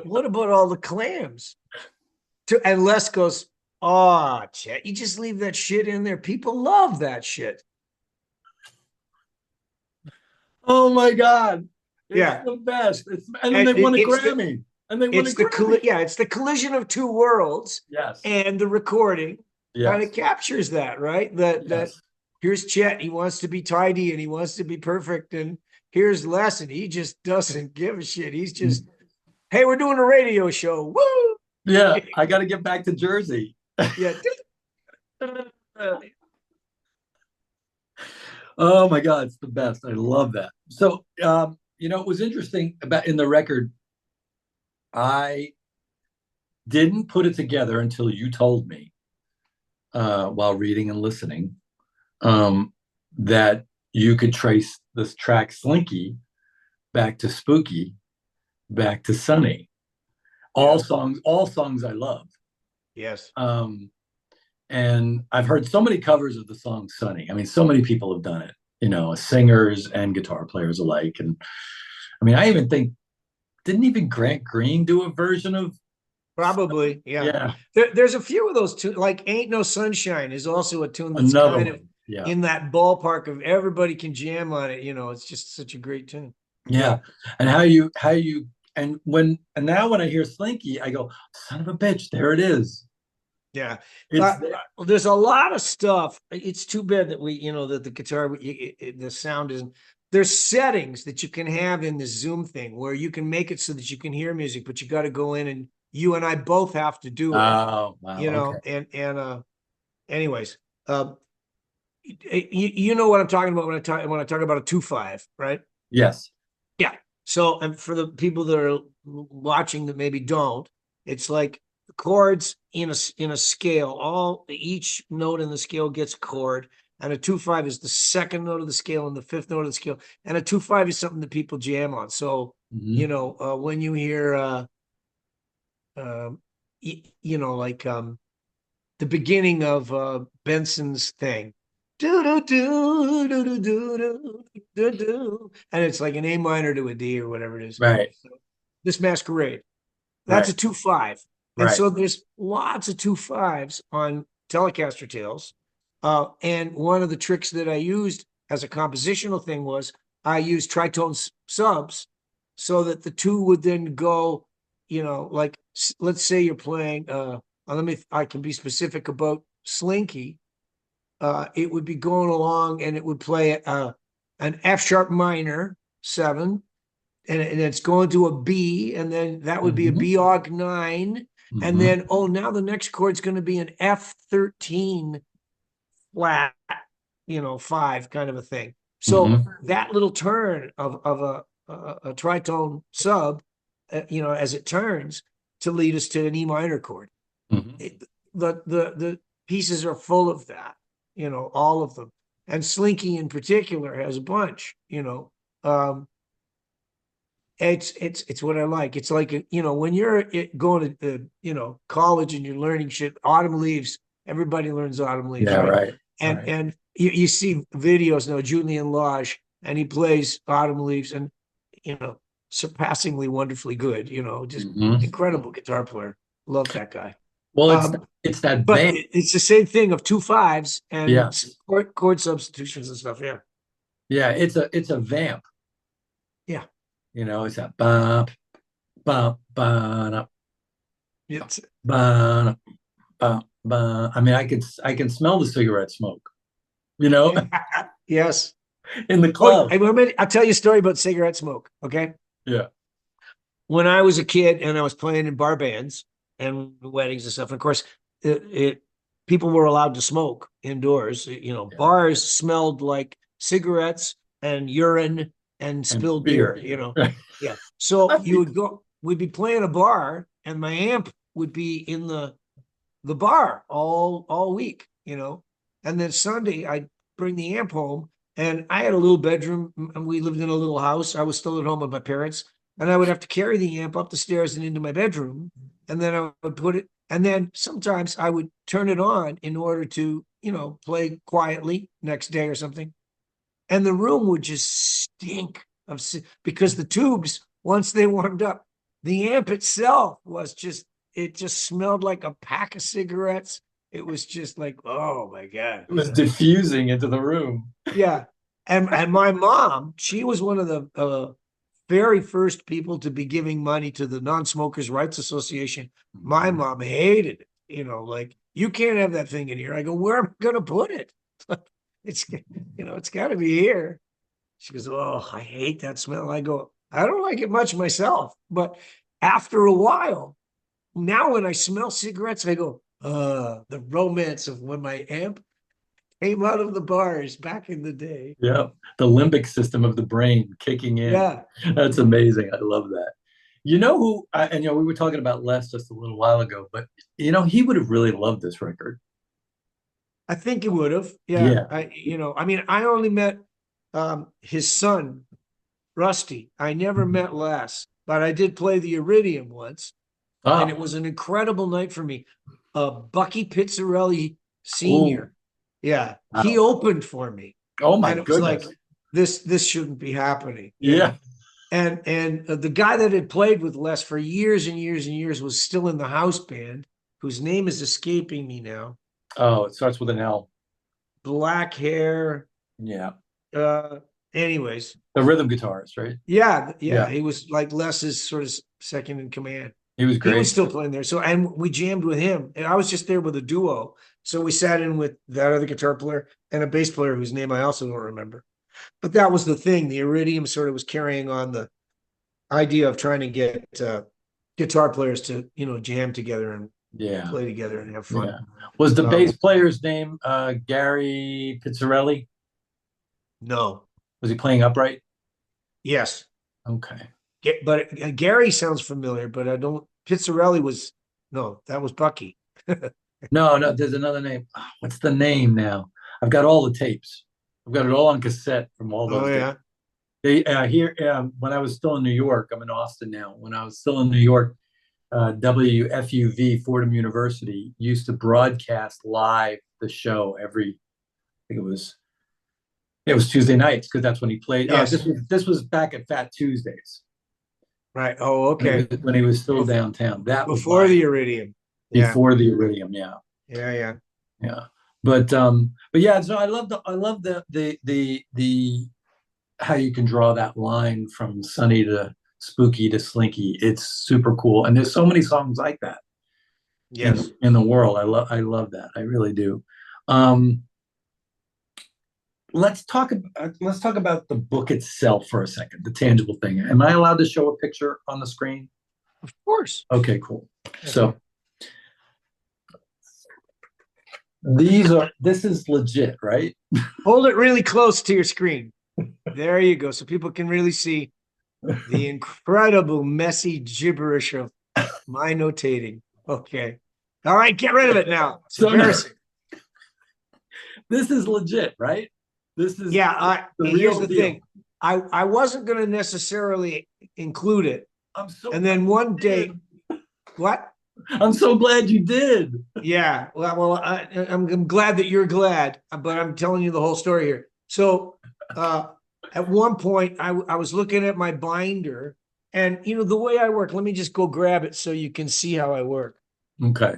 what about all the clams? And Les goes, oh, Chet, you just leave that shit in there. People love that shit. Oh my God. It's Yeah. the best. And then they won a Grammy. It's the collision of two worlds. Yes. And the recording kind Yes. of captures that, right? That Yes. here's Chet, he wants to be tidy and he wants to be perfect. And here's Les, and he just doesn't give a shit. He's just, hey, we're doing a radio show. Woo! Yeah, I got to get back to Jersey. Yeah. Oh my God, it's the best. I love that. So, it was interesting about in the record. I didn't put it together until you told me while reading and listening um, that you could trace this track Slinky back to Spooky, back to Sunny. Yeah. All songs I love. Yes. Um, and I've heard so many covers of the song Sunny. I mean, so many people have done it, singers and guitar players alike. And I mean, I even think, didn't even Grant Green do a version of? Probably, yeah. Yeah, There's a few of those tunes, like "Ain't No Sunshine" is also a tune that's another kind of one. Yeah. in that ballpark of everybody can jam on it. It's just such a great tune. Yeah. And and now when I hear Slinky, I go, son of a bitch, there it is. Yeah. It's There's a lot of stuff. It's too bad that that the guitar, the sound isn't. There's settings that you can have in the Zoom thing where you can make it so that you can hear music, but you got to go in and you and I both have to do it. oh wow, okay. Anyways, you know what I'm talking about when I talk about a 2-5, right? Yes. Yeah. So, and for the people that are watching that maybe don't, it's like chords in a scale. Each note in the scale gets a chord, and a 2-5 is the second note of the scale and the fifth note of the scale. And a 2-5 is something that people jam on. So, Mhm. when you hear like the beginning of Benson's thing. Do, do, do, do, do, do, do, do, and it's like an A minor to a D or whatever it is. Right. So, this Masquerade. That's Right. a 2-5. And Right. so there's lots of 2-5s on Telecaster Tales. And one of the tricks that I used as a compositional thing was I used tritone subs so that the two would then go, like let's say you're playing I can be specific about Slinky. It would be going along and it would play an F sharp minor 7, and it's going to a B, and then that would be a Mhm. B og 9, and Mhm. then now the next chord's going to be an F13 flat, 5 kind of a thing. So Mhm. that little turn of a tritone sub, as it turns to lead us to an E minor chord. Mhm. The pieces are full of that, all of them. And Slinky in particular has a bunch, it's what I like. It's like, when you're going to, college and you're learning shit, autumn leaves, everybody learns autumn leaves, Yeah. right? Right. And Right. and you see videos now, Julian Lage, and he plays autumn leaves and, surpassingly wonderfully good, just Mhm. incredible guitar player. Love that guy. Well, Um, it's that but vamp. it's the same thing of 2-5s Yeah. and chord substitutions and stuff. Yeah. Yeah. It's a vamp. Yeah. It's that bump, bump, bump, It's bump, bump, bump. I mean, I can smell the cigarette smoke. You know, yes. in the Oh, club. I'll tell you a story about cigarette smoke. Okay. Yeah. When I was a kid and I was playing in bar bands and weddings and stuff, and of course, people were allowed to smoke indoors. Yeah. Bars smelled like cigarettes and urine and And spilled beer. beer. Yeah. So we'd be playing a bar, and my amp would be in the bar all week. And then Sunday I'd bring the amp home, and I had a little bedroom, and we lived in a little house. I was still at home with my parents, and I would have to carry the amp up the stairs and into my bedroom, and then I would put it, and then sometimes I would turn it on in order to, play quietly next day or something. And the room would just stink because the tubes, once they warmed up, the amp itself it just smelled like a pack of cigarettes. It was just like, oh my God. It was diffusing into the room. Yeah. And my mom, she was one of the very first people to be giving money to the Non-Smokers Rights Association. My mom hated it. Like, you can't have that thing in here. I go, where am I going to put it? It's got to be here. She goes, oh, I hate that smell. I go, I don't like it much myself. But after a while, now when I smell cigarettes, I go, the romance of when my amp came out of the bars back in the day. Yeah, the limbic system of the brain kicking in. Yeah, That's amazing. I love that. You know who? And we were talking about Les just a little while ago, but he would have really loved this record. I think it would have. Yeah, Yeah. I mean, I only met his son, Rusty. I never met Les, but I did play the Iridium once, and it Oh, was an incredible night for me. Bucky Pizzarelli oh, Sr. Yeah, he wow. opened for me, Oh my and it was goodness. like this shouldn't be happening. Yeah. And the guy that had played with Les for years and years and years was still in the house band, whose name is escaping me now. Oh, it starts with an L. Black hair. Yeah. Uh, anyways, The rhythm guitarist, right? yeah, Yeah. he was like Les's sort of second in command. He was He was great. still playing there. So, and we jammed with him, and I was just there with a duo. So we sat in with that other guitar player and a bass player whose name I also don't remember. But that was the thing. The Iridium sort of was carrying on the idea of trying to get guitar players to, jam together and Yeah. play together and have fun. Yeah. Was the Um, bass player's name Gary Pizzarelli? no, Was he playing upright? yes, Okay. But Gary sounds familiar, but I don't. Pizzarelli was no, that was Bucky. No, no, there's another name. Ah, what's the name now? I've got all the tapes. I've got it all on cassette from all Oh those days. yeah, They here when I was still in New York. I'm in Austin now. When I was still in New York, WFUV Fordham University used to broadcast live the show every. I think it was Tuesday nights because that's when he played. yes, This was back at Fat Tuesdays right. Oh, okay. when he was still Bef- downtown. That was Before live the Iridium. Yeah, before the Iridium. Yeah, yeah. yeah. But yeah. So I love the how you can draw that line from sunny to spooky to slinky. It's super cool, and there's so many songs like that Yes. in the world. I love that. I really do. Um, let's talk about the book itself for a second, the tangible thing. Am I allowed to show a picture on the screen? Of course. Okay, cool. Yeah. So this is legit, right? Hold it really close to your screen. There you go, so people can really see the incredible messy gibberish of my notating. Okay. All right, get rid of it now. It's So embarrassing. this is legit, right? This is Yeah, the here's real the deal. thing. I wasn't going to necessarily include it. I'm so And then glad one you day, did. what? I'm so glad you did. Yeah, well, I'm glad that you're glad, but I'm telling you the whole story here. So, at one point, I was looking at my binder, and the way I work. Let me just go grab it so you can see how I work. Okay.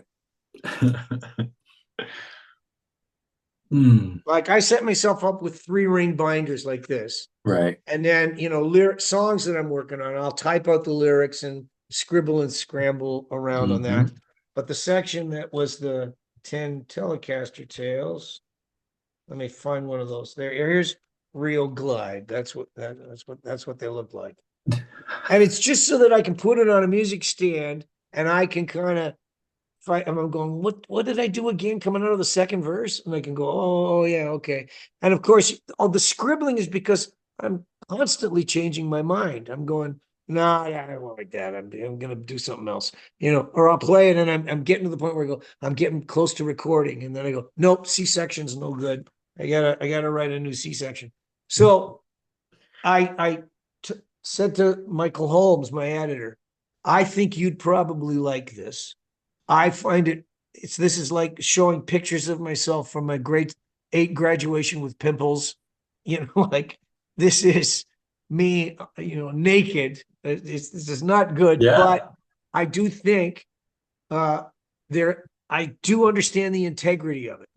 Mm, Like I set myself up with 3-ring binders like this. right. And then, lyric songs that I'm working on, I'll type out the lyrics and scribble and scramble around on that. But the section that was the 10 Telecaster Tales, let me find one of those. Here's Real Glide. That's what they look like. And it's just so that I can put it on a music stand and I can kind of fight. I'm going, what did I do again coming out of the second verse? And I can go, oh yeah, okay. And of course, all the scribbling is because I'm constantly changing my mind. I'm going, nah, I don't like that. I'm gonna do something else, or I'll play it and I'm getting to the point where I go, I'm getting close to recording, and then I go, nope, C section's no good. I gotta write a new C section. So I said to Michael Holmes, my editor, I think you'd probably like this. I find this is like showing pictures of myself from my grade 8 graduation with pimples, like this is me, naked. This is not good, Yeah. but I do think I do understand the integrity of it.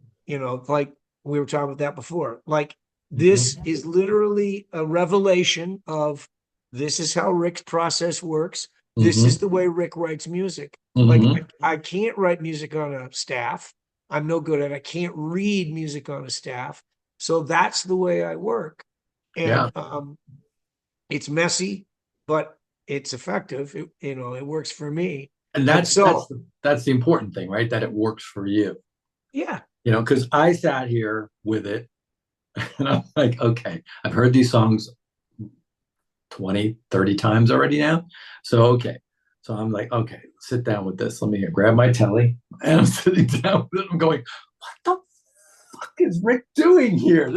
Like we were talking about that before. Like this is literally a revelation of this is how Rik's process works. This is the way Rik writes music. Like I can't write music on a staff. I'm no good at it. I can't read music on a staff. So that's the way I work. And it's messy, but it's effective. It works for me. And that's the important thing, right? That it works for you. Yeah. because I sat here with it and I'm like, okay, I've heard these songs 20, 30 times already now. So, okay. So I'm like, okay, sit down with this. Let me grab my telly. And I'm sitting down with it. I'm going, what the fuck is Rik doing here?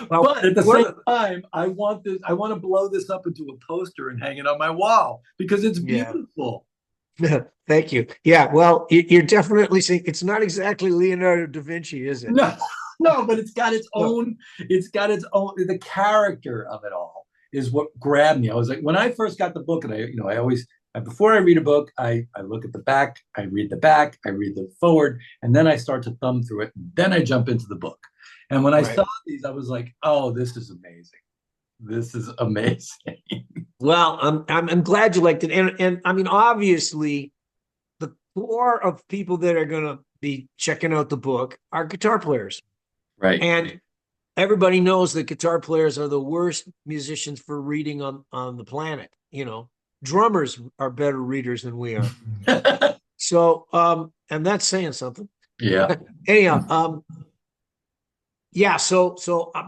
Well, But at the we're same time, I want this, I want to blow this up into a poster and hang it on my wall because it's yeah. beautiful. Thank you. Yeah, well, you're definitely saying it's not exactly Leonardo da Vinci, is it? No, no, but No. it's got its own, the character of it all is what grabbed me. I was like, when I first got the book, and I always, before I read a book, I look at the back, I read the back, I read the forward, and then I start to thumb through it. And then I jump into the book. And when I Right. saw these, I was like, oh, this is amazing. This is amazing. Well, I'm glad you liked it. And I mean, obviously, the core of people that are gonna be checking out the book are guitar players. Right. And everybody knows that guitar players are the worst musicians for reading on the planet. Drummers are better readers than we are. So, and that's saying something. Yeah. Anyhow, yeah.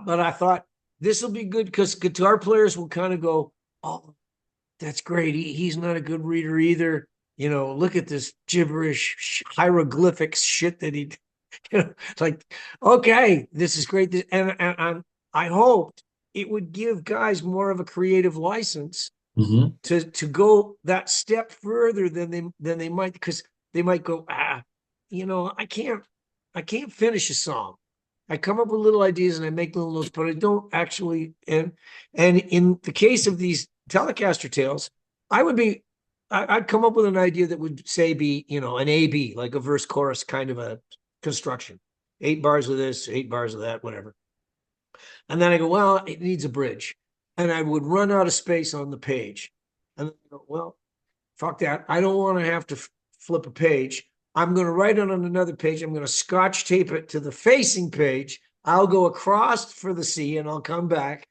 But I thought this will be good because guitar players will kind of go, "Oh, that's great. He's not a good reader either. Look at this gibberish hieroglyphics shit that he." It's like, okay, this is great. And I hoped it would give guys more of a creative license Mhm. to go that step further than they might, because they might go, I can't finish a song. I come up with little ideas and I make little notes, but I don't actually. And in the case of these Telecaster Tales, I'd come up with an idea that would say be, an A-B, like a verse chorus kind of a construction. 8 bars of this, 8 bars of that, whatever. And then I go, well, it needs a bridge. And I would run out of space on the page. And then I go, well, fuck that. I don't want to have to flip a page. I'm going to write it on another page. I'm going to scotch tape it to the facing page. I'll go across for the C and I'll come back.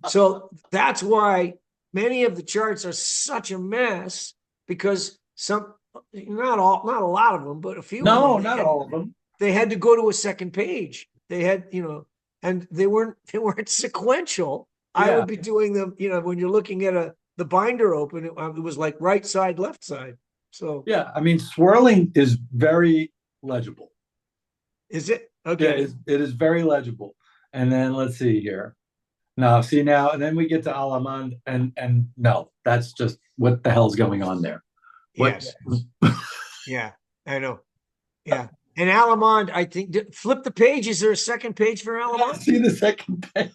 So that's why many of the charts are such a mess, because not a lot of them, but a few of No, them, not all of them. they had to go to a second page. They had, and they weren't sequential. I Yeah. would be doing them, when you're looking at the binder open, it was like right side, left side. So Yeah. I mean, swirling is very legible. is it Yeah, okay? it is very legible. And then let's see here. Now, see now, and then we get to Alamand, and no, that's just what the hell's going on there. What? Yes. Yeah, I know. Yeah. And Alamond, I think, flip the page. Is there a second page for Alamond? See the second page.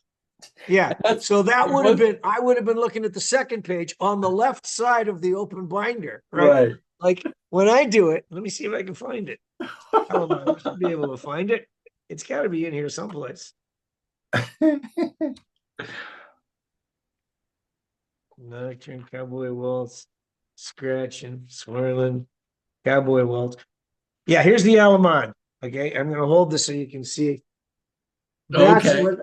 Yeah. That's So that would have what, been, I would have been looking at the second page on the left side of the open binder, right? right. Like when I do it, let me see if I can find it. Alamond, I should be able to find it. It's got to be in here someplace. Nocturne, Cowboy Waltz, Scratching, Swirling, Cowboy Waltz. Yeah, here's the Alamond. Okay, I'm going to hold this so you can see. That's Okay. what.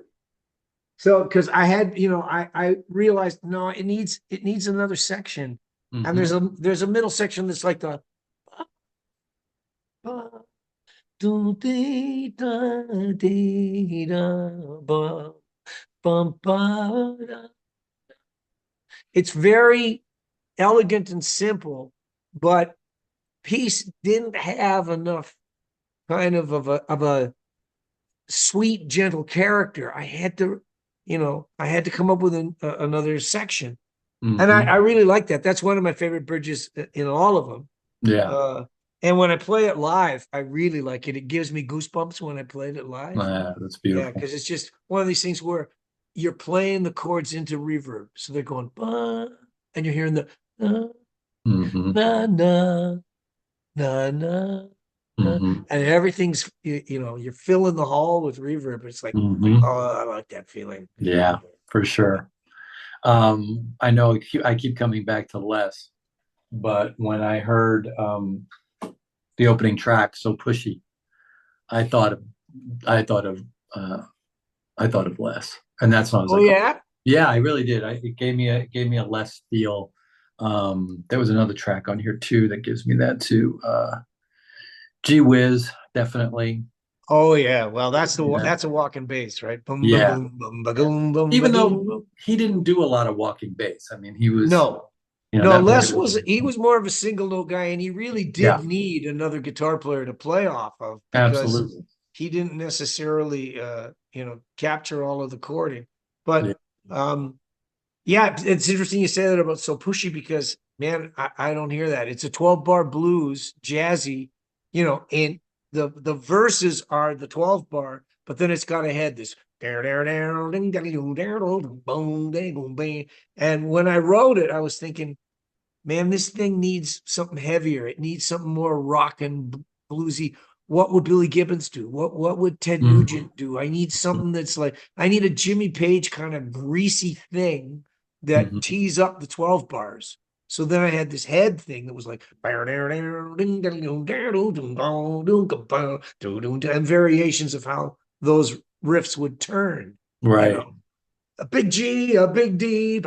So, because I had, I realized no, it needs another section, and Mhm. there's a middle section that's like the. It's very elegant and simple, but Peace didn't have enough kind of a sweet, gentle character. I had to come up with another section. And I Mhm. really like that. That's one of my favorite bridges in all of them. Yeah. And when I play it live, I really like it. It gives me goosebumps when I played it live. That's Yeah, beautiful. because it's just one of these things where you're playing the chords into reverb. So they're going, bah, and you're hearing the Mhm. na, na, na, na, na, Mhm. and everything's, you're filling the hall with reverb. It's like, Mhm. oh, I like that feeling. Yeah, for sure. I know I keep coming back to Les, but when I heard the opening track, So Pushy, I thought of I thought of uh I thought of Les. And that song was Oh, like, oh, yeah. yeah, I really did. It gave me a Les feel. There was another track on here too that gives me that too. Gee whiz, definitely. Oh yeah, well Yeah. that's a walking bass, right? Boom ba Yeah. boom boom ba Yeah. boom boom ba Even doom. though Boom. he didn't do a lot of walking bass. I mean, he was, No, no, that part Les of it. was he was more of a single note guy, and he really Yeah, did need another guitar player to play off of because absolutely. he didn't necessarily capture all of the chording. Yeah. But yeah, it's interesting you say that about So Pushy because man, I don't hear that. It's a 12 bar blues, jazzy, and the verses are the 12 bar, but then it's got a head this and when I wrote it, I was thinking, man, this thing needs something heavier. It needs something more rock and bluesy. What would Billy Gibbons do? What would Ted Mhm. Nugent do? I need something that's like I need a Jimmy Page kind of greasy thing that Mhm. tees up the 12 bars. So then I had this head thing that was like and variations of how those riffs would turn, you Right. know a big G, a big D, an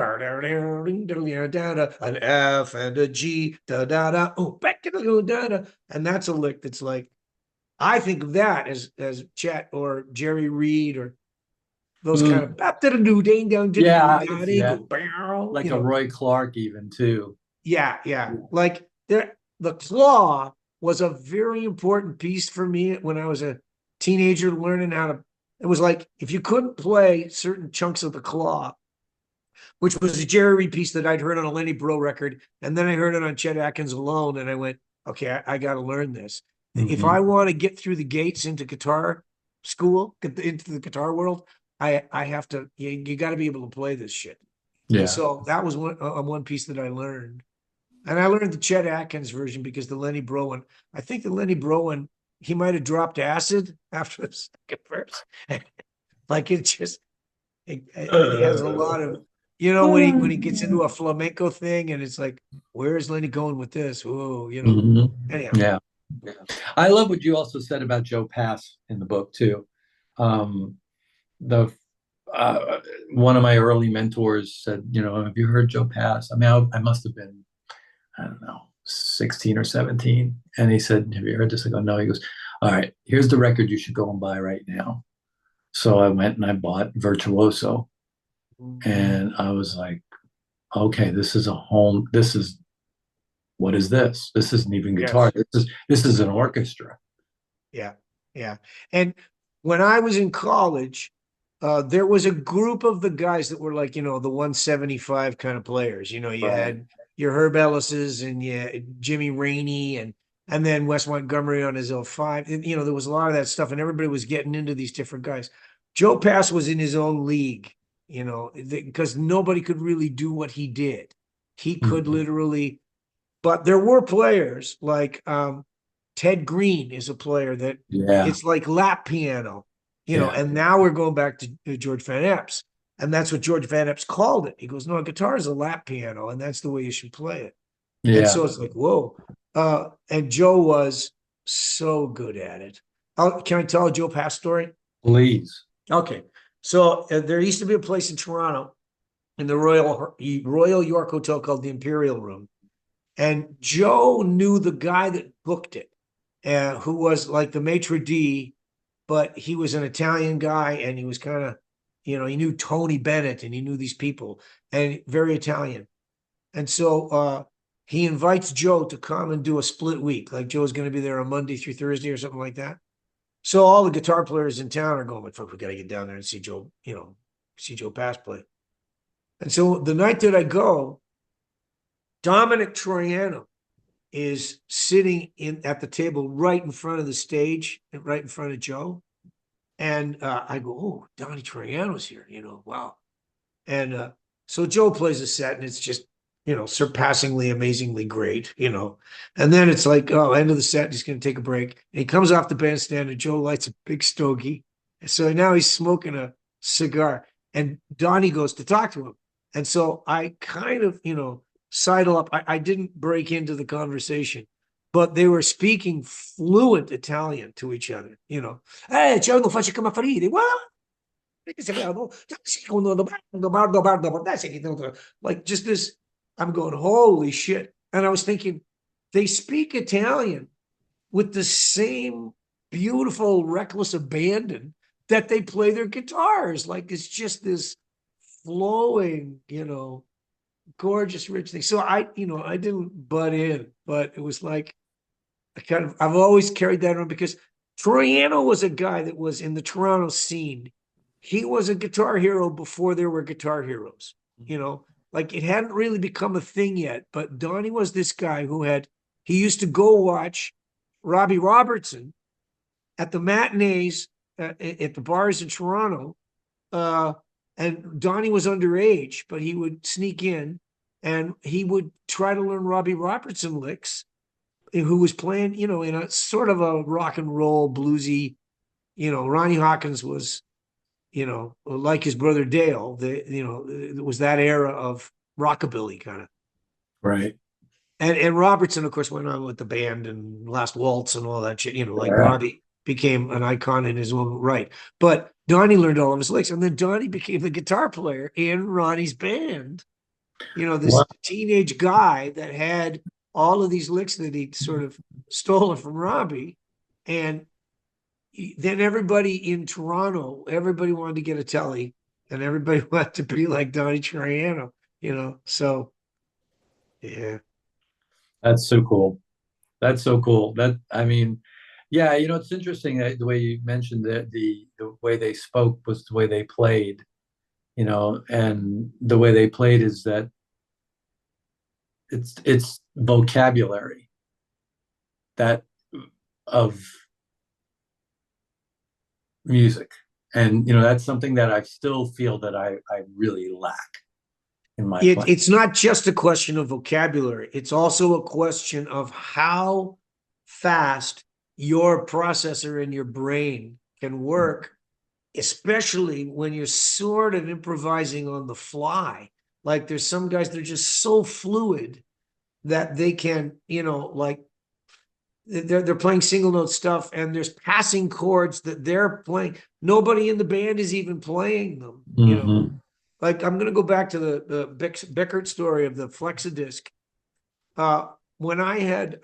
F and a G, da da da, oh, back to the da da, and that's a lick that's like I think of that as Chet or Jerry Reed or those kind Mm. of bap to the do ding down to the do Yeah, I da can see ding that. go bow, Like a Roy Clark, even too. yeah. Like the claw was a very important piece for me when I was a teenager learning how to. It was like if you couldn't play certain chunks of the claw, which was a Jerry Reed piece that I'd heard on a Lenny Breau record. And then I heard it on Chet Atkins alone. And I went, okay, I got to learn this. If Hmm. I want to get through the gates into guitar school, get into the guitar world, I have to, you got to be able to play this shit. And Yeah. so that was one piece that I learned. And I learned the Chet Atkins version because the Lenny Breau one, I think the Lenny Breau one, he might have dropped acid after the second verse. Like it just, it has a lot of when he gets into a flamenco thing and it's like where's Lenny going with this, whoa, Mhm. anyhow. Yeah. Yeah. I love what you also said about Joe Pass in the book too. Um, the uh, One of my early mentors said, have you heard Joe Pass? I mean, I must have been, I don't know, 16 or 17. And he said, have you heard this? I go, no. He goes, all right, here's the record you should go and buy right now. So I went and I bought Virtuoso. And I was like, okay, this is a home. This is, what is this? This isn't even guitar. Yes. This is an orchestra. Yeah, and when I was in college, there was a group of the guys that were like, the 175 kind of players. You Right. had your Herb Ellis's and Jimmy Rainey and then Wes Montgomery on his L5. And, there was a lot of that stuff, and everybody was getting into these different guys. Joe Pass was in his own league, because nobody could really do what he did. He could Mhm. literally, but there were players like Ted Green is a player that Yeah. it's like lap piano, Yeah. and now we're going back to George Van Epps. And that's what George Van Epps called it. He goes, no, a guitar is a lap piano, and that's the way you should play it. And Yeah. so it's like, whoa. And Joe was so good at it. Can I tell a Joe Pass story? Please. Okay. So there used to be a place in Toronto in the Royal York Hotel called the Imperial Room. And Joe knew the guy that booked it, who was like the maitre d', but he was an Italian guy and he was kind of, he knew Tony Bennett and he knew these people and very Italian. And so he invites Joe to come and do a split week. Like Joe's going to be there on Monday through Thursday or something like that. So all the guitar players in town are going, fuck, we got to get down there and see Joe, see Joe Pass play. And so the night that I go, Dominic Troiano is sitting at the table right in front of the stage, right in front of Joe. And I go, oh, Donnie Troiano's here, wow. And so Joe plays a set and it's just, surpassingly, amazingly great, And then it's like, oh, end of the set, he's going to take a break. And he comes off the bandstand and Joe lights a big stogie. And so now he's smoking a cigar. And Donnie goes to talk to him. And so I kind of, sidle up. I didn't break into the conversation, but they were speaking fluent Italian to each other, Hey, Joe, non faccio come farire. What? Like just this, I'm going, holy shit. And I was thinking, they speak Italian, with the same beautiful, reckless abandon that they play their guitars. Like it's just this flowing, gorgeous, rich thing. So I didn't butt in, but it was like I've always carried that on because Troiano was a guy that was in the Toronto scene. He was a guitar hero before there were guitar heroes, like it hadn't really become a thing yet. But Donnie was this guy he used to go watch Robbie Robertson at the matinees at the bars in Toronto. And Donnie was underage, but he would sneak in and he would try to learn Robbie Robertson licks, who was playing, in a sort of a rock and roll bluesy, Ronnie Hawkins was, like his brother Dale, it was that era of rockabilly kind of. Right. And Robertson, of course, went on with the band and Last Waltz and all that shit, like Robbie became an icon in his own right. But Donnie learned all of his licks, and then Donnie became the guitar player in Ronnie's band. This teenage guy that had all of these licks that he'd sort of stolen from Robbie. And then everybody in Toronto, everybody wanted to get a telly, and everybody wanted to be like Donnie Troiano, so yeah. That's so cool. That's so cool. Yeah, it's interesting that the way you mentioned that the way they spoke was the way they played, and the way they played is that it's vocabulary that of music. And that's something that I still feel that I really lack in my playing. It's not just a question of vocabulary. It's also a question of how fast your processor in your brain can work, especially when you're sort of improvising on the fly. Like there's some guys that are just so fluid that they can, like they're playing single note stuff and there's passing chords that they're playing. Nobody in the band is even playing them, Like I'm going to go back to the Bickert story of the Flexadisc. When I had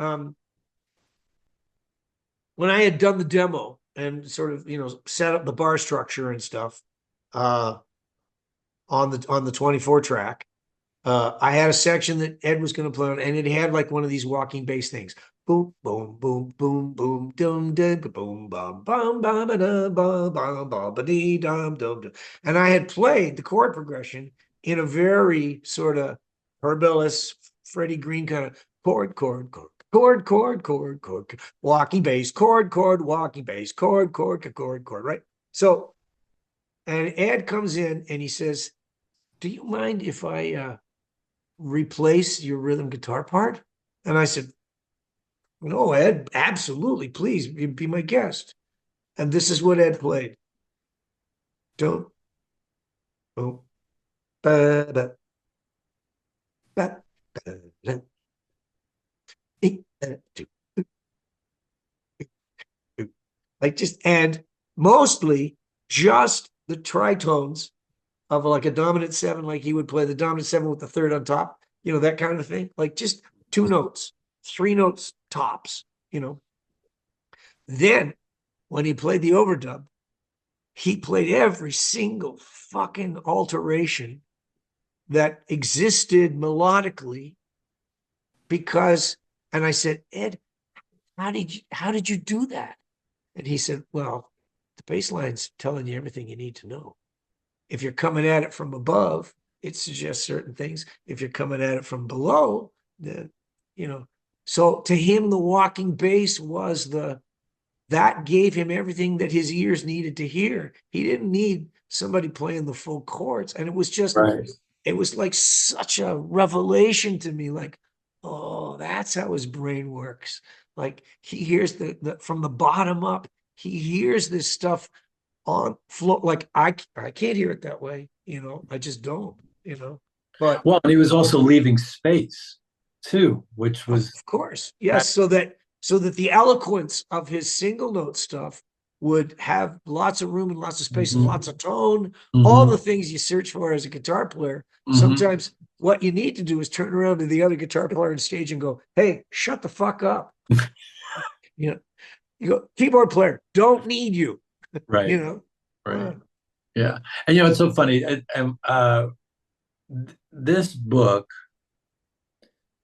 done the demo and sort of set up the bar structure and stuff on the 24 track, I had a section that Ed was going to play on, and it had like one of these walking bass things. Boom, boom, boom, boom, boom, dum, dum, boom, bum, bum, bum, bum, bum, bum, bum, ba-dee, dum, dum, dum. And I had played the chord progression in a very sort of Herbelis, Freddie Green kind of chord, chord, chord, chord, chord, chord, chord, walking bass, chord, chord, walking bass, chord, chord, chord, chord, right? So, and Ed comes in and he says, "Do you mind if I replace your rhythm guitar part?" And I said, "No, Ed, absolutely, please be my guest." And this is what Ed played. Don't, oh, ba, ba, ba, ba, ba, like just, and mostly just the tritones of like a dominant seven, like he would play the dominant seven with the third on top, that kind of thing. Like just 2 notes, 3 notes tops, Then when he played the overdub, he played every single fucking alteration that existed melodically because, and I said, "Ed, how did you do that?" And he said, "Well, the bass line's telling you everything you need to know. If you're coming at it from above, it suggests certain things. If you're coming at it from below, then, so to him, the walking bass was that gave him everything that his ears needed to hear. He didn't need somebody playing the full chords. And it was just, it was like such a revelation to me. Like, oh, that's how his brain works. Like he hears the from the bottom up, he hears this stuff on flow. Like I can't hear it that way. I just don't, but. Well, and he was also leaving space too, which was, of course, yes. So that the eloquence of his single note stuff would have lots of room and lots of space and lots of tone, all the things you search for as a guitar player. Sometimes what you need to do is turn around to the other guitar player on stage and go, "Hey, shut the fuck up." You know, you go, keyboard player, don't need you, Right. you know. Right. Yeah. And it's so funny. This book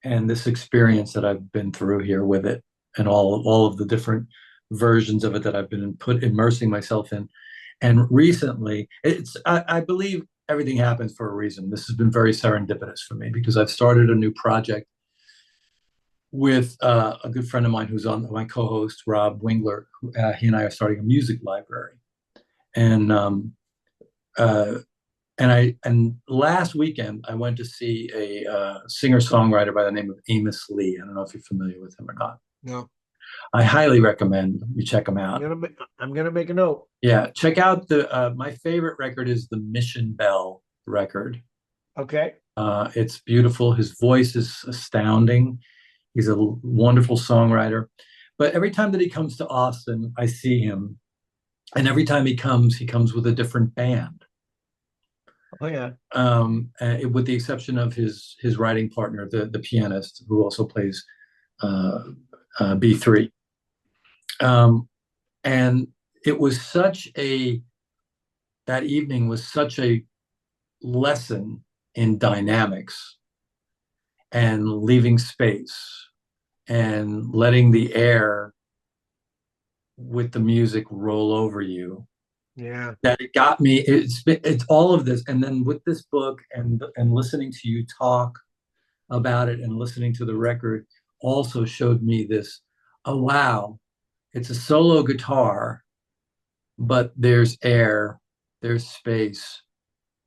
and this experience that I've been through here with it, and all of the different versions of it that I've been immersing myself in. And recently, I believe everything happens for a reason. This has been very serendipitous for me because I've started a new project with a good friend of mine who's on my co-host Rob Wingler. He and I are starting a music library, and uh, and last weekend I went to see a singer songwriter by the name of Amos Lee. I don't know if you're familiar with him or not. No, I highly recommend you check him I'm out. gonna I'm gonna make a note. Yeah, check out my favorite record is the Mission Bell record. Okay. It's beautiful. His voice is astounding. He's a wonderful songwriter. But every time that he comes to Austin, I see him, and every time he comes with a different band. Oh yeah. With the exception of his writing partner, the pianist who also plays B3. And it was that evening was such a lesson in dynamics and leaving space and letting the air with the music roll over you. Yeah. That it got me. It's all of this, and then with this book and listening to you talk about it and listening to the record also showed me this. Oh wow, it's a solo guitar, but there's air, there's space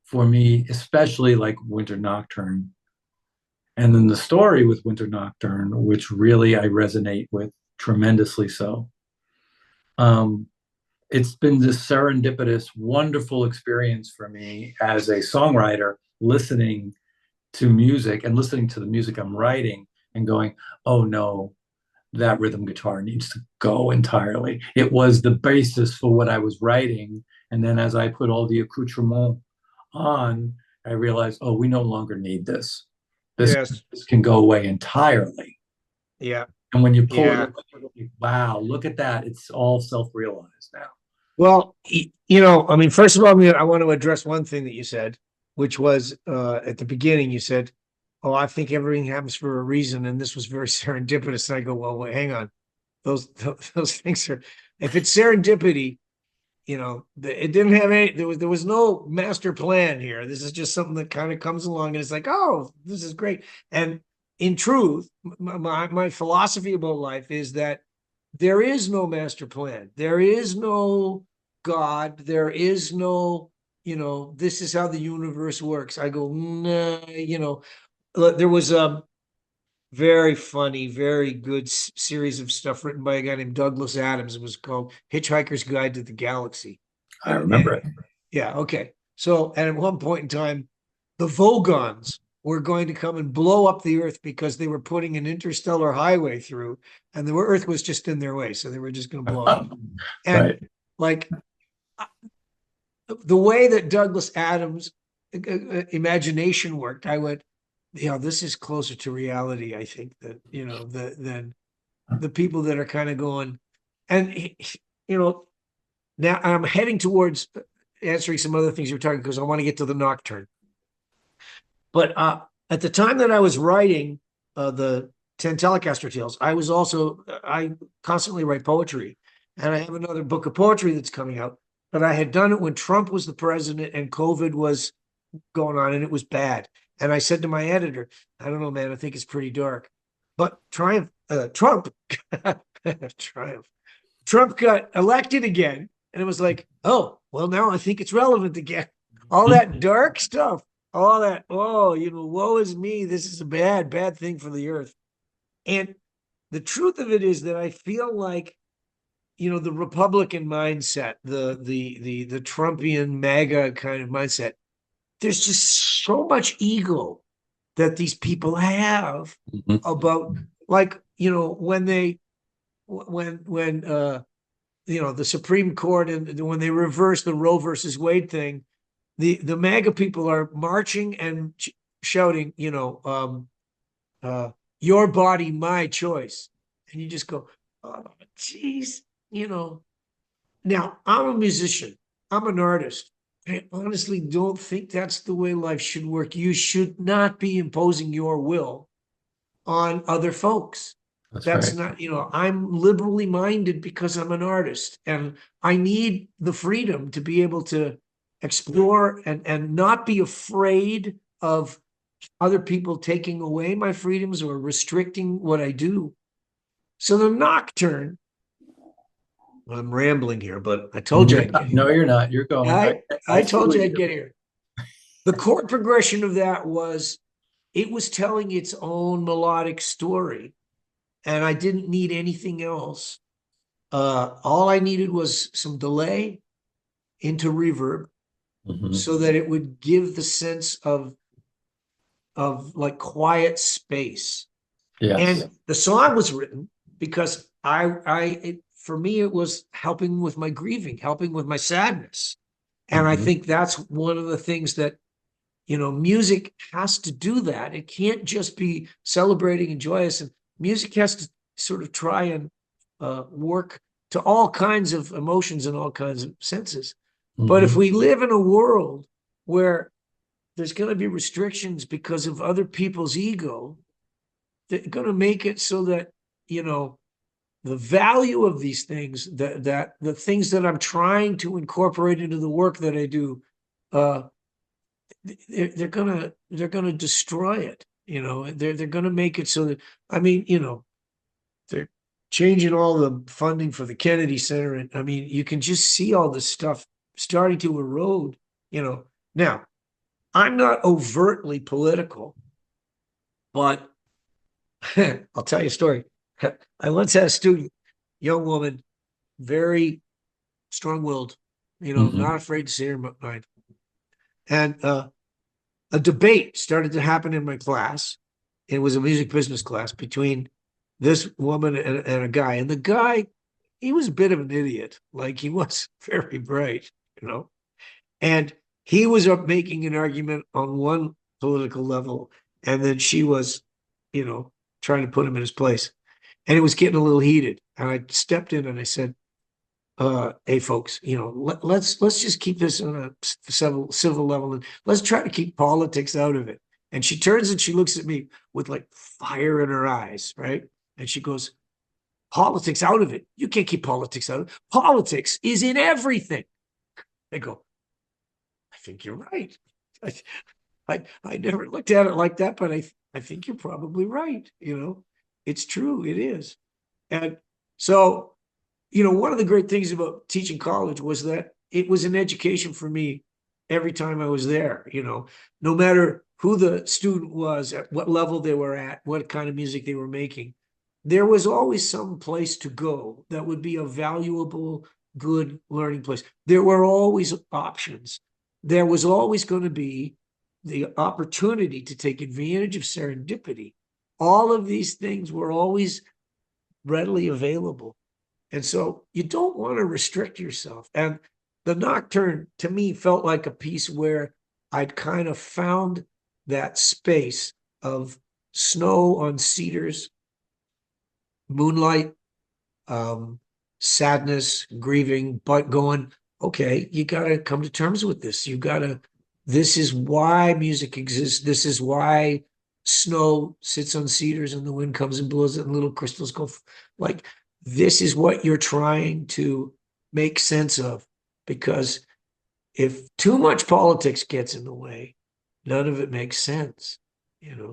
for me, especially like Winter Nocturne. And then the story with Winter Nocturne, which really I resonate with tremendously so. Um, it's been this serendipitous, wonderful experience for me as a songwriter, listening to music and listening to the music I'm writing and going, oh no, that rhythm guitar needs to go entirely. It was the basis for what I was writing. And then as I put all the accoutrement on, I realized, oh, we no longer need this. Yes. This can go away entirely. Yeah. And when you pull Yeah. it away, wow, look at that. It's all self-realized now. Well, I mean, first of all, I want to address one thing that you said, which was at the beginning, you said, oh, I think everything happens for a reason. And this was very serendipitous. And I go, well, wait, hang on. Those things are, if it's serendipity, it didn't have any, there was no master plan here. This is just something that kind of comes along and it's like, oh, this is great. And in truth, my philosophy about life is that there is no master plan. There is no God. There is no, this is how the universe works. I go, nah, there was a very funny, very good series of stuff written by a guy named Douglas Adams. It was called Hitchhiker's Guide to the Galaxy. I remember it. Yeah, okay. So, and at one point in time, the Vogons were going to come and blow up the Earth because they were putting an interstellar highway through, and the Earth was just in their way. So they were just going to blow up. And Right. like the way that Douglas Adams' imagination worked, I went, this is closer to reality, I think, that, than the people that are kind of going. And, now I'm heading towards answering some other things you're talking because I want to get to the Nocturne. But at the time that I was writing the 10 Telecaster Tales, I constantly write poetry. And I have another book of poetry that's coming out. But I had done it when Trump was the president and COVID was going on and it was bad. And I said to my editor, I don't know, man, I think it's pretty dark. But Trump Trump got elected again. And it was like, oh, well, now I think it's relevant again. All that dark stuff, all that, woe is me. This is a bad, bad thing for the earth. And the truth of it is that I feel like, the Republican mindset, the Trumpian MAGA kind of mindset, there's just so much ego that these people have about, like, when the Supreme Court and when they reverse the Roe versus Wade thing, the MAGA people are marching and shouting, your body, my choice. And you just go, Oh, geez, you know. Now, I'm a musician. I'm an artist. I honestly don't think that's the way life should work. You should not be imposing your will on other folks. That's That's right. not, I'm liberally minded because I'm an artist and I need the freedom to be able to explore and not be afraid of other people taking away my freedoms or restricting what I do. So the nocturne, I'm rambling here, but I told you I'd get No, here. you're not. You're going. I I see told what you I'd you're. get here. The chord progression of that was it was telling its own melodic story, and I didn't need anything else. All I needed was some delay into reverb Mhm. so that it would give the sense of like quiet space. Yes. And the song was written because for me, it was helping with my grieving, helping with my sadness. And I Mhm. think that's one of the things that, music has to do that. It can't just be celebrating and joyous. And music has to sort of try and work to all kinds of emotions and all kinds of senses. But if Mhm. we live in a world where there's going to be restrictions because of other people's ego, they're going to make it so that, you know, the value of these things, that the things that I'm trying to incorporate into the work that I do, uh, they're gonna destroy it. They're gonna make it so that, I mean, they're changing all the funding for the Kennedy Center, and I mean, you can just see all this stuff starting to erode. Now I'm not overtly political, but I'll tell you a story. I once had a student, young woman, very strong-willed, Mhm. not afraid to say her mind, and a debate started to happen in my class. It was a music business class between this woman and a guy. And the guy, he was a bit of an idiot. Like he was very bright, you know. And he was up making an argument on one political level, and then she was, you know, trying to put him in his place. And it was getting a little heated. And I stepped in and I said, hey folks, let's just keep this on a civil level, and let's try to keep politics out of it. And she turns and she looks at me with like fire in her eyes, right? And she goes, politics out of it? You can't keep politics out of it. Politics is in everything. I go, I think you're right. I, I never looked at it like that, but I think you're probably right. It's true. It is. And so, one of the great things about teaching college was that it was an education for me every time I was there. No matter who the student was, at what level they were at, what kind of music they were making, there was always some place to go that would be a valuable, good learning place. There were always options. There was always going to be the opportunity to take advantage of serendipity. All of these things were always readily available. And so you don't want to restrict yourself. And the nocturne to me felt like a piece where I'd kind of found that space of snow on cedars, moonlight, um, sadness, grieving, but going, okay, you got to come to terms with this. This is why music exists. This is why snow sits on cedars and the wind comes and blows it and little crystals go. Like, this is what you're trying to make sense of. Because if too much politics gets in the way, none of it makes sense.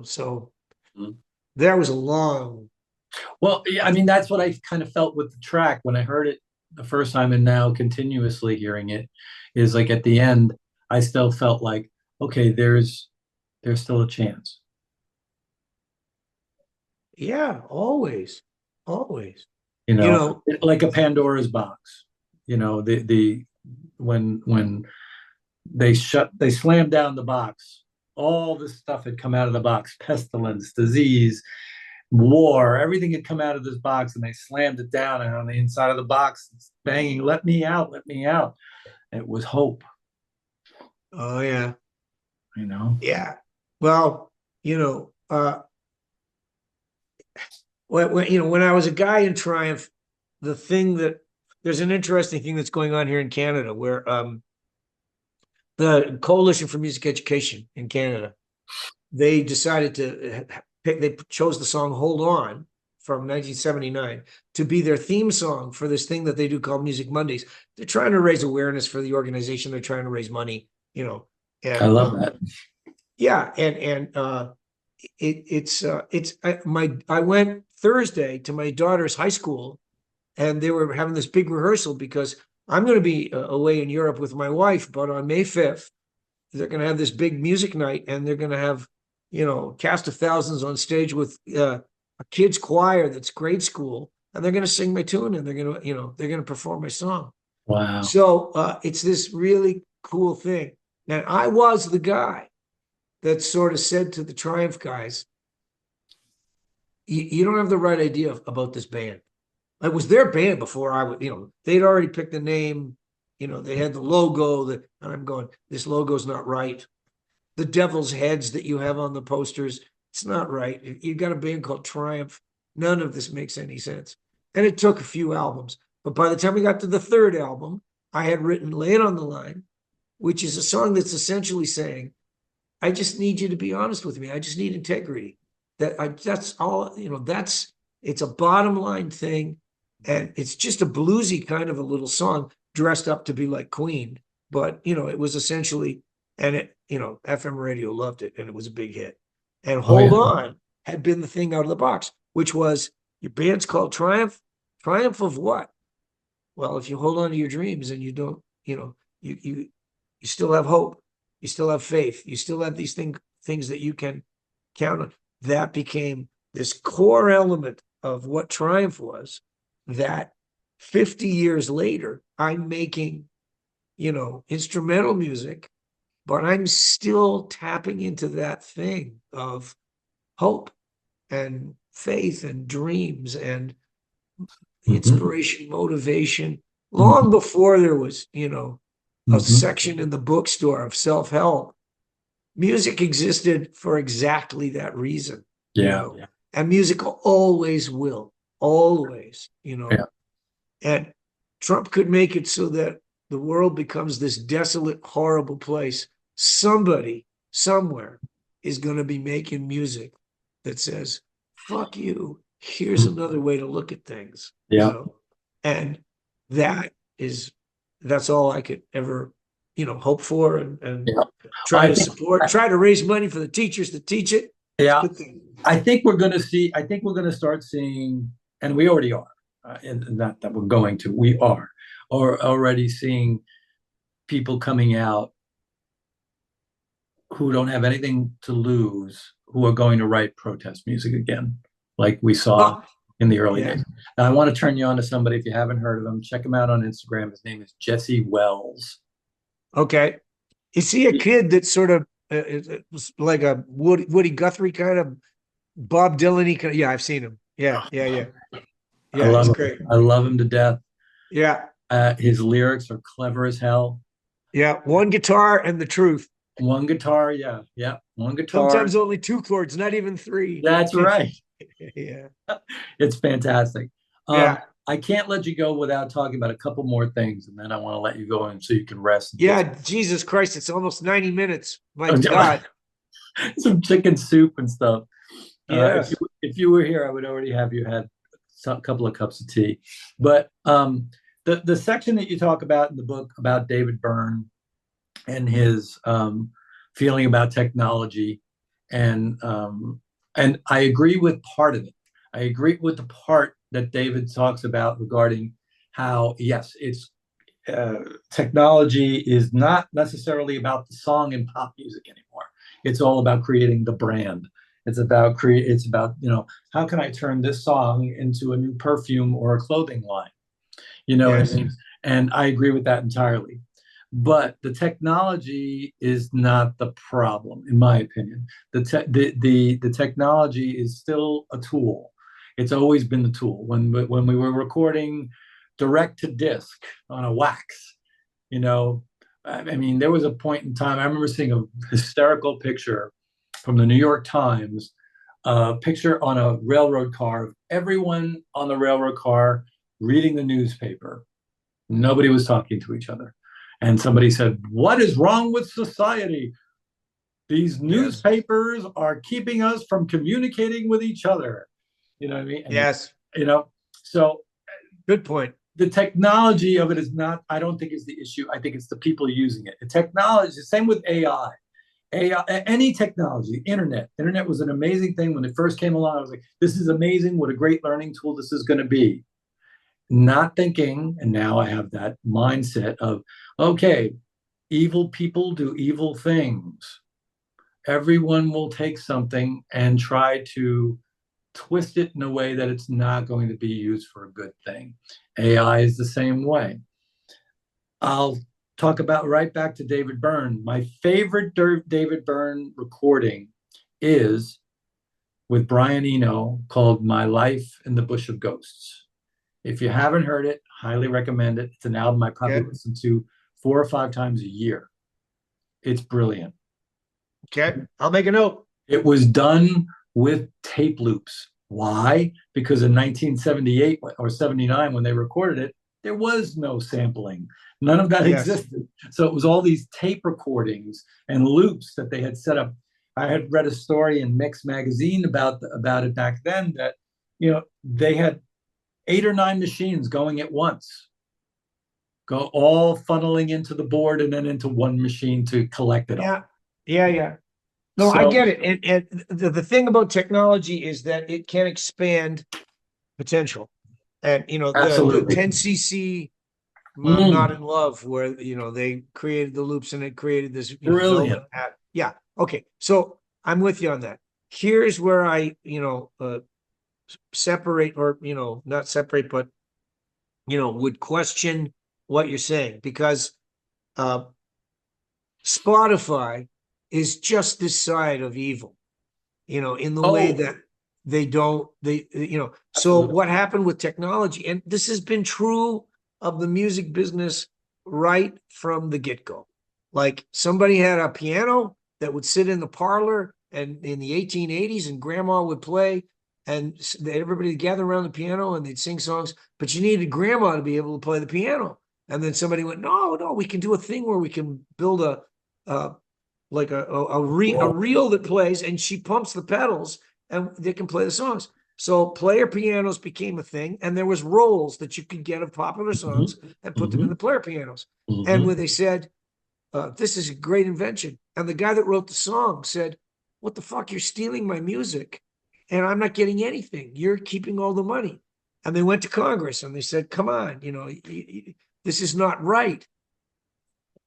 So Mhm. there was a long, Well, yeah, I mean, that's what I kind of felt with the track when I heard it the first time, and now continuously hearing it is like at the end, I still felt like, okay, there's still a chance. yeah, always, always. You You know, know, like a Pandora's box. The when they slammed down the box, all this stuff had come out of the box: pestilence, disease, war, everything had come out of this box, and they slammed it down. And on the inside of the box, it's banging, "Let me out! Let me out!" It was hope. oh yeah, You know. yeah. Well, when I was a guy in Triumph, the thing that there's an interesting thing that's going on here in Canada where the Coalition for Music Education in Canada, they decided to pick, they chose the song Hold On from 1979 to be their theme song for this thing that they do called Music Mondays. They're trying to raise awareness for the organization. They're trying to raise money, you know. And I love that. yeah, I went Thursday to my daughter's high school, and they were having this big rehearsal because I'm going to be away in Europe with my wife, but on May 5th, they're going to have this big music night, and they're going to have, you know, cast of thousands on stage with a kids choir that's grade school, and they're going to sing my tune, and they're going to, you know, they're going to perform my song. Wow. So it's this really cool thing. And I was the guy that sort of said to the Triumph guys, you don't have the right idea about this band. It was their band before I would, you know, they'd already picked the name, you know, they had the logo, and I'm going, this logo's not right. The devil's heads that you have on the posters, it's not right. You got a band called Triumph. None of this makes any sense. And it took a few albums. But by the time we got to the third album, I had written Lay It on the Line, which is a song that's essentially saying, I just need you to be honest with me. I just need integrity. That's all, you know, it's a bottom line thing. And it's just a bluesy kind of a little song dressed up to be like Queen. But, you know, it was essentially, and it, you know, FM radio loved it, and it was a big hit. And Hold On had been the thing out of the box, which was, your band's called Triumph. Triumph of what? Well, if you hold on to your dreams and you don't, you know, you still have hope, you still have faith, you still have these things that you can count on. That became this core element of what Triumph was, that 50 years later, I'm making, you know, instrumental music, but I'm still tapping into that thing of hope and faith and dreams and inspiration, motivation, long before there was, you know, a section in the bookstore of self-help. Music existed for exactly that reason. Yeah. You know? Yeah. And music always will, always, you know. Yeah. And Trump could make it so that the world becomes this desolate, horrible place. Somebody, somewhere, is going to be making music that says, fuck you, here's another way to look at things. Yeah. You know? And that's all I could ever, you know, hope for and try to support, try to raise money for the teachers to teach it. Yeah. I think we're going to start seeing, and we already are, and not that we're going to, we are already seeing people coming out who don't have anything to lose, who are going to write protest music again, like we saw in the early days. Now, I want to turn you on to somebody, if you haven't heard of him, check him out on Instagram. His name is Jesse Wells. Okay. Is he a kid that sort of it was like a Woody Guthrie kind of Bob Dylan-y kind of? Yeah, I've seen him. Yeah. Yeah, he's great. I love him to death. Yeah. His lyrics are clever as hell. Yeah, one guitar and the truth. One guitar, yeah. One guitar. Sometimes only two chords, not even three. That's right. Yeah. It's fantastic. Yeah. I can't let you go without talking about a couple more things, and then I want to let you go in so you can rest. Yeah, Jesus Christ, it's almost 90 minutes. My God. Some chicken soup and stuff. Yes. If you were here, I would already have you had a couple of cups of tea. But the section that you talk about in the book about David Byrne and his feeling about technology, and I agree with part of it. I agree with the part that David talks about regarding how, yes, it's technology is not necessarily about the song in pop music anymore. It's all about creating the brand. It's about you know, how can I turn this song into a new perfume or a clothing line? You know, yes. And I agree with that entirely. But the technology is not the problem, in my opinion. The technology is still a tool. It's always been the tool. When we were recording direct to disc on a wax, you know, I mean, there was a point in time, I remember seeing a hysterical picture from the New York Times, a picture on a railroad car of everyone on the railroad car reading the newspaper. Nobody was talking to each other. And somebody said, "What is wrong with society? These Yes. newspapers are keeping us from communicating with each other." You know what I mean? And, Yes. so Good point. the technology of it is not, I don't think is the issue. I think it's the people using it. The technology, same with AI. AI, any technology, internet was an amazing thing when it first came along. I was like, this is amazing. What a great learning tool this is going to be. Not thinking, and now I have that mindset of, okay, evil people do evil things. Everyone will take something and try to twist it in a way that it's not going to be used for a good thing. AI is the same way. I'll talk about right back to David Byrne. My favorite David Byrne recording is with Brian Eno called My Life in the Bush of Ghosts. If you haven't heard it, highly recommend it. It's an album I probably Okay. listen to 4 or 5 times a year. It's brilliant. Okay. I'll make a note. It was done with tape loops. Why? Because in 1978 or 79, when they recorded it, there was no sampling. None of that Yes. existed. So it was all these tape recordings and loops that they had set up. I had read a story in Mix magazine about it back then that, they had 8 or 9 machines going at once, go all funneling into the board and then into one machine to collect it all. Yeah. Yeah. Yeah. No, I get it. And the thing about technology is that it can expand potential. And, the Absolutely. 10cc I'm Not in Love, where, they created the loops and it created this Brilliant. velvet hat. Yeah. Okay. So I'm with you on that. Here's where I, separate or, not separate, but, would question what you're saying, because Spotify is just this side of evil, in the way that so Absolutely. what happened with technology, and this has been true of the music business right from the get-go. Like, somebody had a piano that would sit in the parlor and in the 1880s, and grandma would play, and everybody would gather around the piano and they'd sing songs, but you needed grandma to be able to play the piano. And then somebody went, no, we can do a thing where we can build a reel that plays, and she pumps the pedals and they can play the songs. So player pianos became a thing, and there was rolls that you could get of popular songs and put them in the player pianos. And where they said, this is a great invention. And the guy that wrote the song said, what the fuck, you're stealing my music and I'm not getting anything. You're keeping all the money. And they went to Congress and they said, come on, this is not right.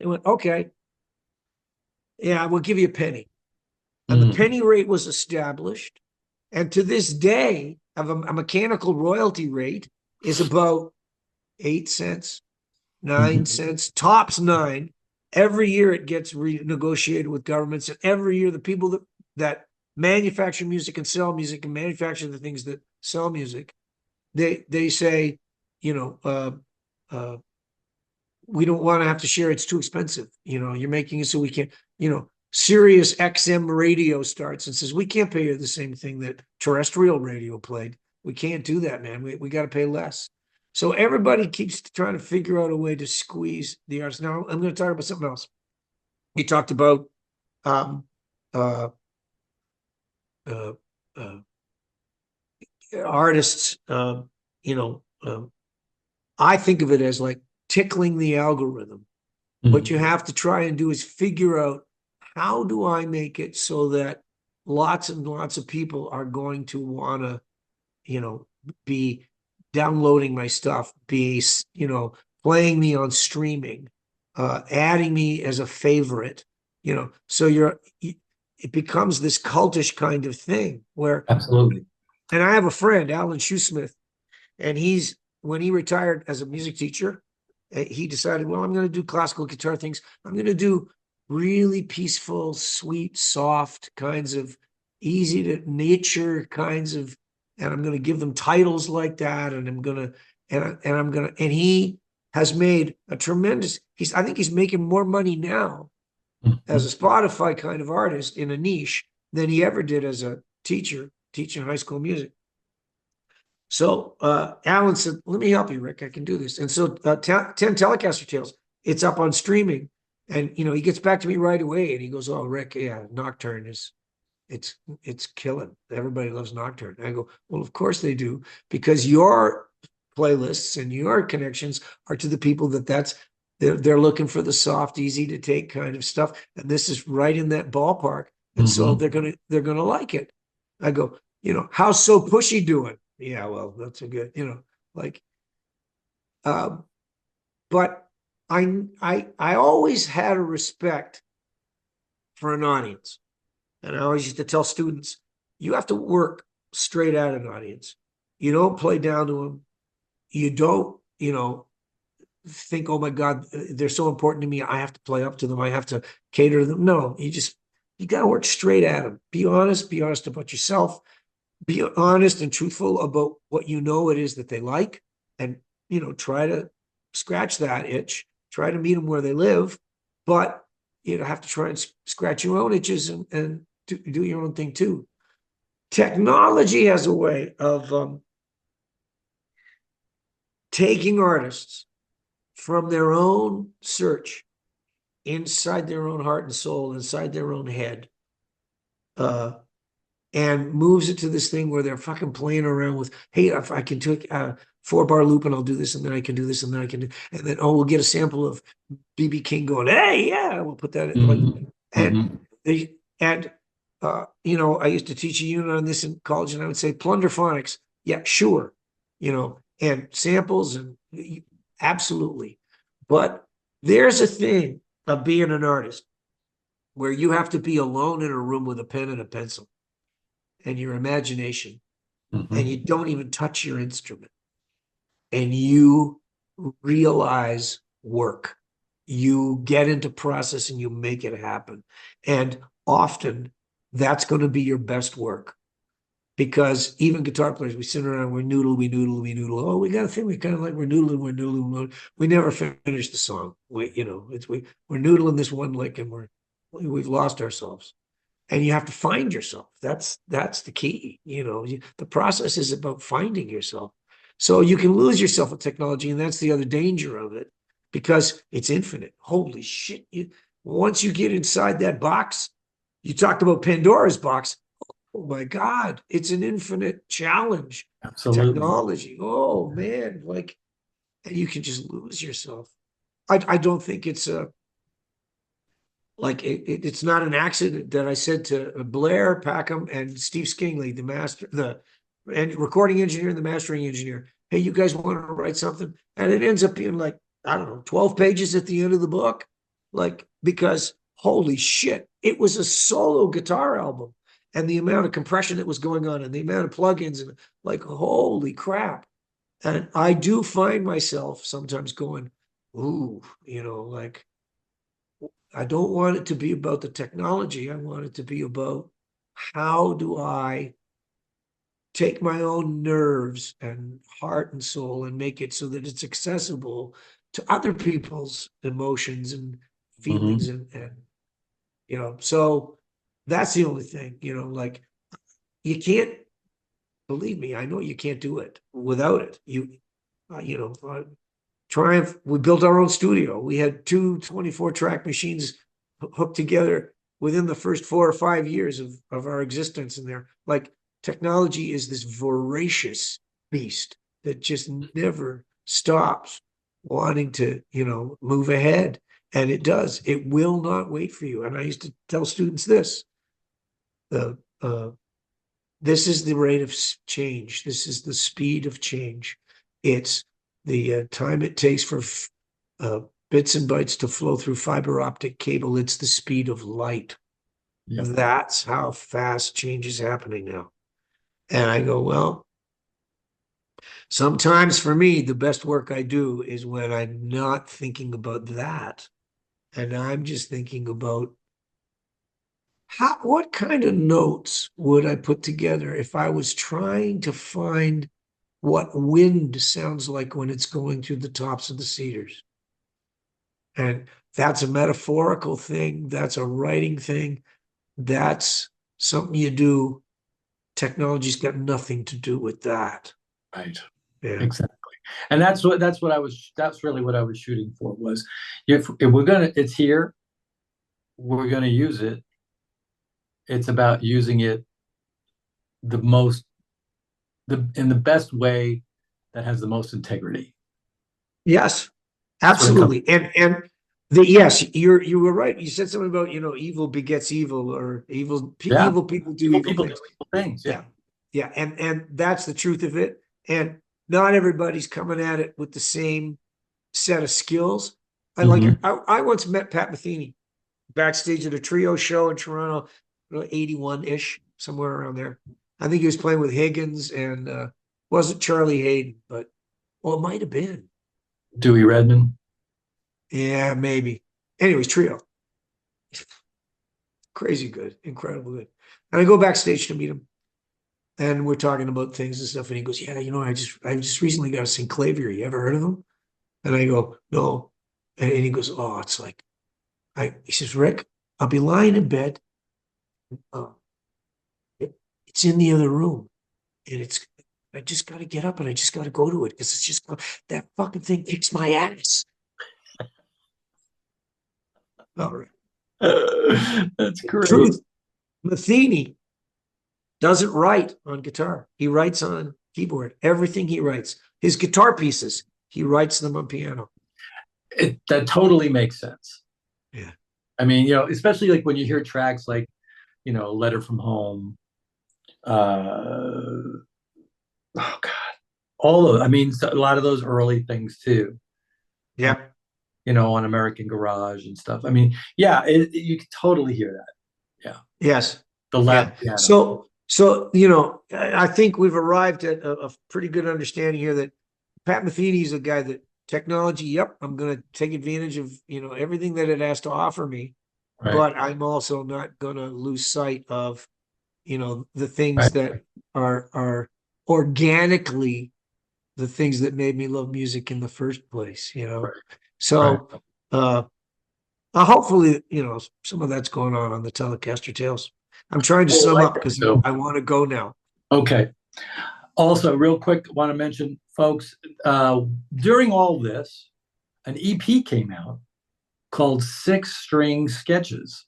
They went, okay, yeah, we'll give you a penny. And the penny rate was established. And to this day, a mechanical royalty rate is about 8 cents, 9 cents, tops 9. Every year it gets renegotiated with governments. And every year the people that manufacture music and sell music and manufacture the things that sell music, they say, we don't want to have to share. It's too expensive. You're making it so we can't, Sirius XM radio starts and says, we can't pay you the same thing that terrestrial radio played. We can't do that, man. We got to pay less. So everybody keeps trying to figure out a way to squeeze the artists. Now I'm going to talk about something else. You talked about artists, I think of it as like tickling the algorithm. What you have to try and do is figure out, how do I make it so that lots and lots of people are going to want to, be downloading my stuff, be, playing me on streaming, adding me as a favorite, so it becomes this cultish kind of thing where. Absolutely. And I have a friend, Alan Shoesmith, and when he retired as a music teacher, he decided, well, I'm going to do classical guitar things. I'm going to do really peaceful, sweet, soft kinds of easy to nature kinds of, and I'm going to give them titles like that. And and he has made a tremendous, I think he's making more money now as a Spotify kind of artist in a niche than he ever did as a teacher teaching high school music. So Alan said, let me help you, Rik. I can do this. And so 10 Telecaster Tales, it's up on streaming. And, he gets back to me right away and he goes, oh, Rik, yeah, Nocturne it's killing. Everybody loves Nocturne. I go, well, of course they do, because your playlists and your connections are to the people they're looking for the soft, easy to take kind of stuff. And this is right in that ballpark. And so Hmm. they're gonna like it. I go, how's So Pushy doing? Yeah, well, that's a good, like, um, but I always had a respect for an audience. And I always used to tell students, you have to work straight at an audience. You don't play down to them. You don't, think, oh my God, they're so important to me. I have to play up to them. I have to cater to them. No, you got to work straight at them. Be honest about yourself. Be honest and truthful about what it is that they like. And, try to scratch that itch. Try to meet them where they live. But you have to try and scratch your own itches and do your own thing too. Technology has a way of taking artists from their own search, inside their own heart and soul, inside their own head, uh, and moves it to this thing where they're fucking playing around with, hey, if I can take a 4-bar loop and I'll do this, and then I can do this, and then I can do, and then, oh, we'll get a sample of BB King going, hey, yeah, we'll put that in, like, Hmm. and Hmm. I used to teach a unit on this in college, and I would say plunder phonics. Yeah, sure. And samples, and absolutely. But there's a thing of being an artist where you have to be alone in a room with a pen and a pencil and your imagination, and Hmm. you don't even touch your instrument, and you realize work. You get into process and you make it happen. And often that's going to be your best work, because even guitar players, we sit around, we noodle, we noodle, we noodle. Oh, we got a thing. We kind of like, we're noodling, we're noodling, we're noodling. We never finish the song. We're noodling this one lick, and we've lost ourselves. And you have to find yourself. That's the key. The process is about finding yourself. So you can lose yourself with technology, and that's the other danger of it, because it's infinite. Holy shit! Once you get inside that box, you talked about Pandora's box. Oh my God, it's an infinite challenge. Absolutely. Technology. Oh man, like, and you can just lose yourself. I don't think it's a like it's not an accident that I said to Blair Packham and Steve Skingley, the recording engineer and the mastering engineer, hey, you guys want to write something? And it ends up being like, I don't know, 12 pages at the end of the book. Like, because holy shit, it was a solo guitar album, and the amount of compression that was going on and the amount of plugins, and like, holy crap. And I do find myself sometimes going, ooh, like, I don't want it to be about the technology. I want it to be about, how do I take my own nerves and heart and soul and make it so that it's accessible to other people's emotions and feelings, Hmm. so that's the only thing, like, you can't, believe me, I know you can't do it without it. Triumph, we built our own studio. We had two 24-track machines hooked together within the first 4 or 5 years of our existence. And they're like, technology is this voracious beast that just never stops wanting to, move ahead. And it does. It will not wait for you. And I used to tell students this: the this is the rate of change. This is the speed of change. It's the time it takes for uh, bits and bytes to flow through fiber optic cable. It's the speed of light. Yep. That's how fast change is happening now. And I go, well, sometimes for me, the best work I do is when I'm not thinking about that. And I'm just thinking about, what kind of notes would I put together if I was trying to find what wind sounds like when it's going through the tops of the cedars. And that's a metaphorical thing. That's a writing thing. That's something you do. Technology's got nothing to do with that. Right. Yeah. Exactly. And that's really what I was shooting for was if we're gonna it's here, we're gonna use it. It's about using it the most in the best way that has the most integrity. Yes, That's what it comes. absolutely. And yes, you were right. You said something about, evil begets evil, or Yeah. evil people do Evil evil people do things. evil things. Yeah. Yeah. Yeah. And that's the truth of it. And not everybody's coming at it with the same set of skills. Hmm. I once met Pat Metheny backstage at a trio show in Toronto, 81-ish, somewhere around there. I think he was playing with Higgins and wasn't Charlie Hayden, but well, it might have been. Dewey Redman. Yeah, maybe. Anyways, trio. Crazy good, incredible good. And I go backstage to meet him, and we're talking about things and stuff. And he goes, "Yeah, I just recently got a Synclavier. You ever heard of them?" And I go, "No." And he goes, "Oh, it's like he says, Rik, I'll be lying in bed. Uh, it's in the other room, and I just got to get up and I just got to go to it because it's just that fucking thing kicks my ass." All right. That's great. Truth. Metheny doesn't write on guitar. He writes on keyboard. Everything he writes, his guitar pieces, he writes them on piano. That totally makes sense. Yeah. I mean, especially like when you hear tracks like, Letter from Home, oh God, I mean, a lot of those early things too, Yeah. on American Garage and stuff. I mean, yeah, you can totally hear that. Yeah. Yes. The Yeah. lap piano. So I think we've arrived at a pretty good understanding here that Pat Metheny is a guy that technology, yep, I'm going to take advantage of, everything that it has to offer me, Right. but I'm also not going to lose sight of, the things Right. that are organically the things that made me love music in the first place, Right. Right. So, hopefully, some of that's going on the Telecaster Tales. I'm trying to Oh, sum I up think because so. I want to go now. Okay. Also, real quick, want to mention, folks, during all this, an EP came out called Six String Sketches.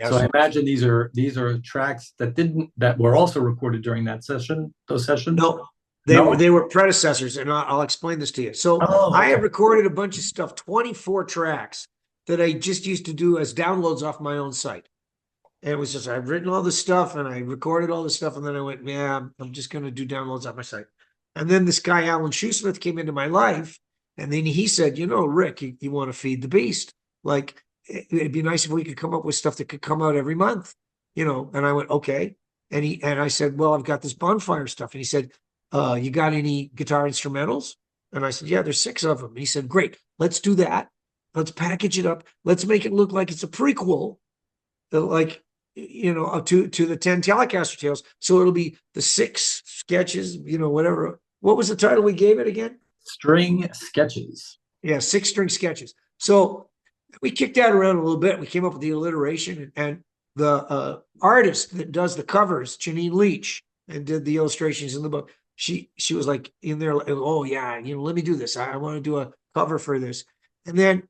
So I imagine these are tracks that were also recorded during those sessions. No, No. they were predecessors, and I'll explain this to you. So Oh, I have okay. recorded a bunch of stuff, 24 tracks that I just used to do as downloads off my own site. And it was just I've written all this stuff and I recorded all this stuff, and then I went, yeah, I'm just going to do downloads off my site. And then this guy Alan Shoesmith came into my life, and then he said, Rik, you want to feed the beast? Like it'd be nice if we could come up with stuff that could come out every month, And I went, okay. And I said, well, I've got this bonfire stuff. And he said, you got any guitar instrumentals? And I said, yeah, there's 6 of them. And he said, great, let's do that. Let's package it up. Let's make it look like it's a prequel, like, to the 10 Telecaster Tales. So it'll be the 6 sketches, whatever. What was the title we gave it again? String Sketches. Yeah, 6 string sketches. So we kicked that around a little bit. We came up with the alliteration, and the artist that does the covers, Janine Leach, and did the illustrations in the book. She was like in there, like, oh yeah, let me do this. I want to do a cover for this. And then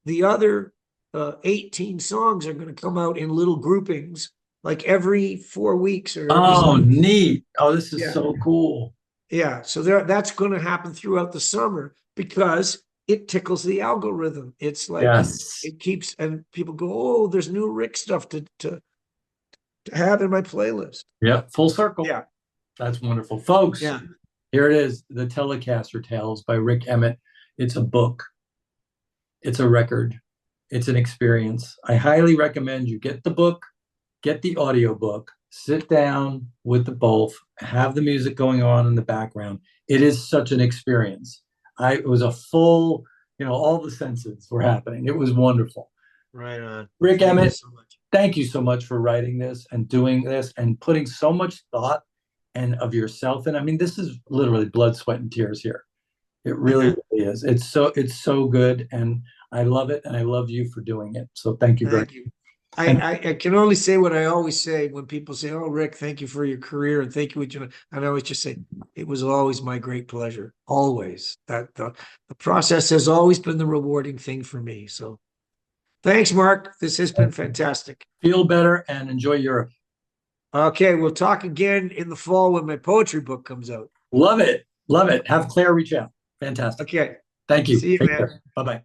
the other 18 songs are going to come out in little groupings, like every 4 weeks or every Oh, something. neat. Oh, this is so cool. Yeah, so that's going to happen throughout the summer because it tickles the algorithm. It's like Yes. it keeps, and people go, oh, there's new Rik stuff to have in my playlist. Yep. Full circle. Yeah. That's wonderful. Folks, Yeah. here it is, The Telecaster Tales by Rik Emmet. It's a book. It's a record. It's an experience. I highly recommend you get the book, get the audiobook, sit down with the both, have the music going on in the background. It is such an experience. It was a full, all the senses were happening. It was wonderful. Right on. Rik Emmet, So much. thank you so much for writing this and doing this and putting so much thought and of yourself in. I mean, this is literally blood, sweat, and tears here. It really, really is. It's so good, and I love it, and I love you for doing it. So thank you very much. Thank you. I can only say what I always say when people say, "Oh, Rik, thank you for your career and thank you," and I always just say, "It was always my great pleasure. Always that the process has always been the rewarding thing for me." So, thanks, Mark. This has been fantastic. Feel better and enjoy Europe. Okay, we'll talk again in the fall when my poetry book comes out. Love it. Love it. Have Claire reach out. Fantastic. Okay, Thank you. see you, Take man. care. Bye bye.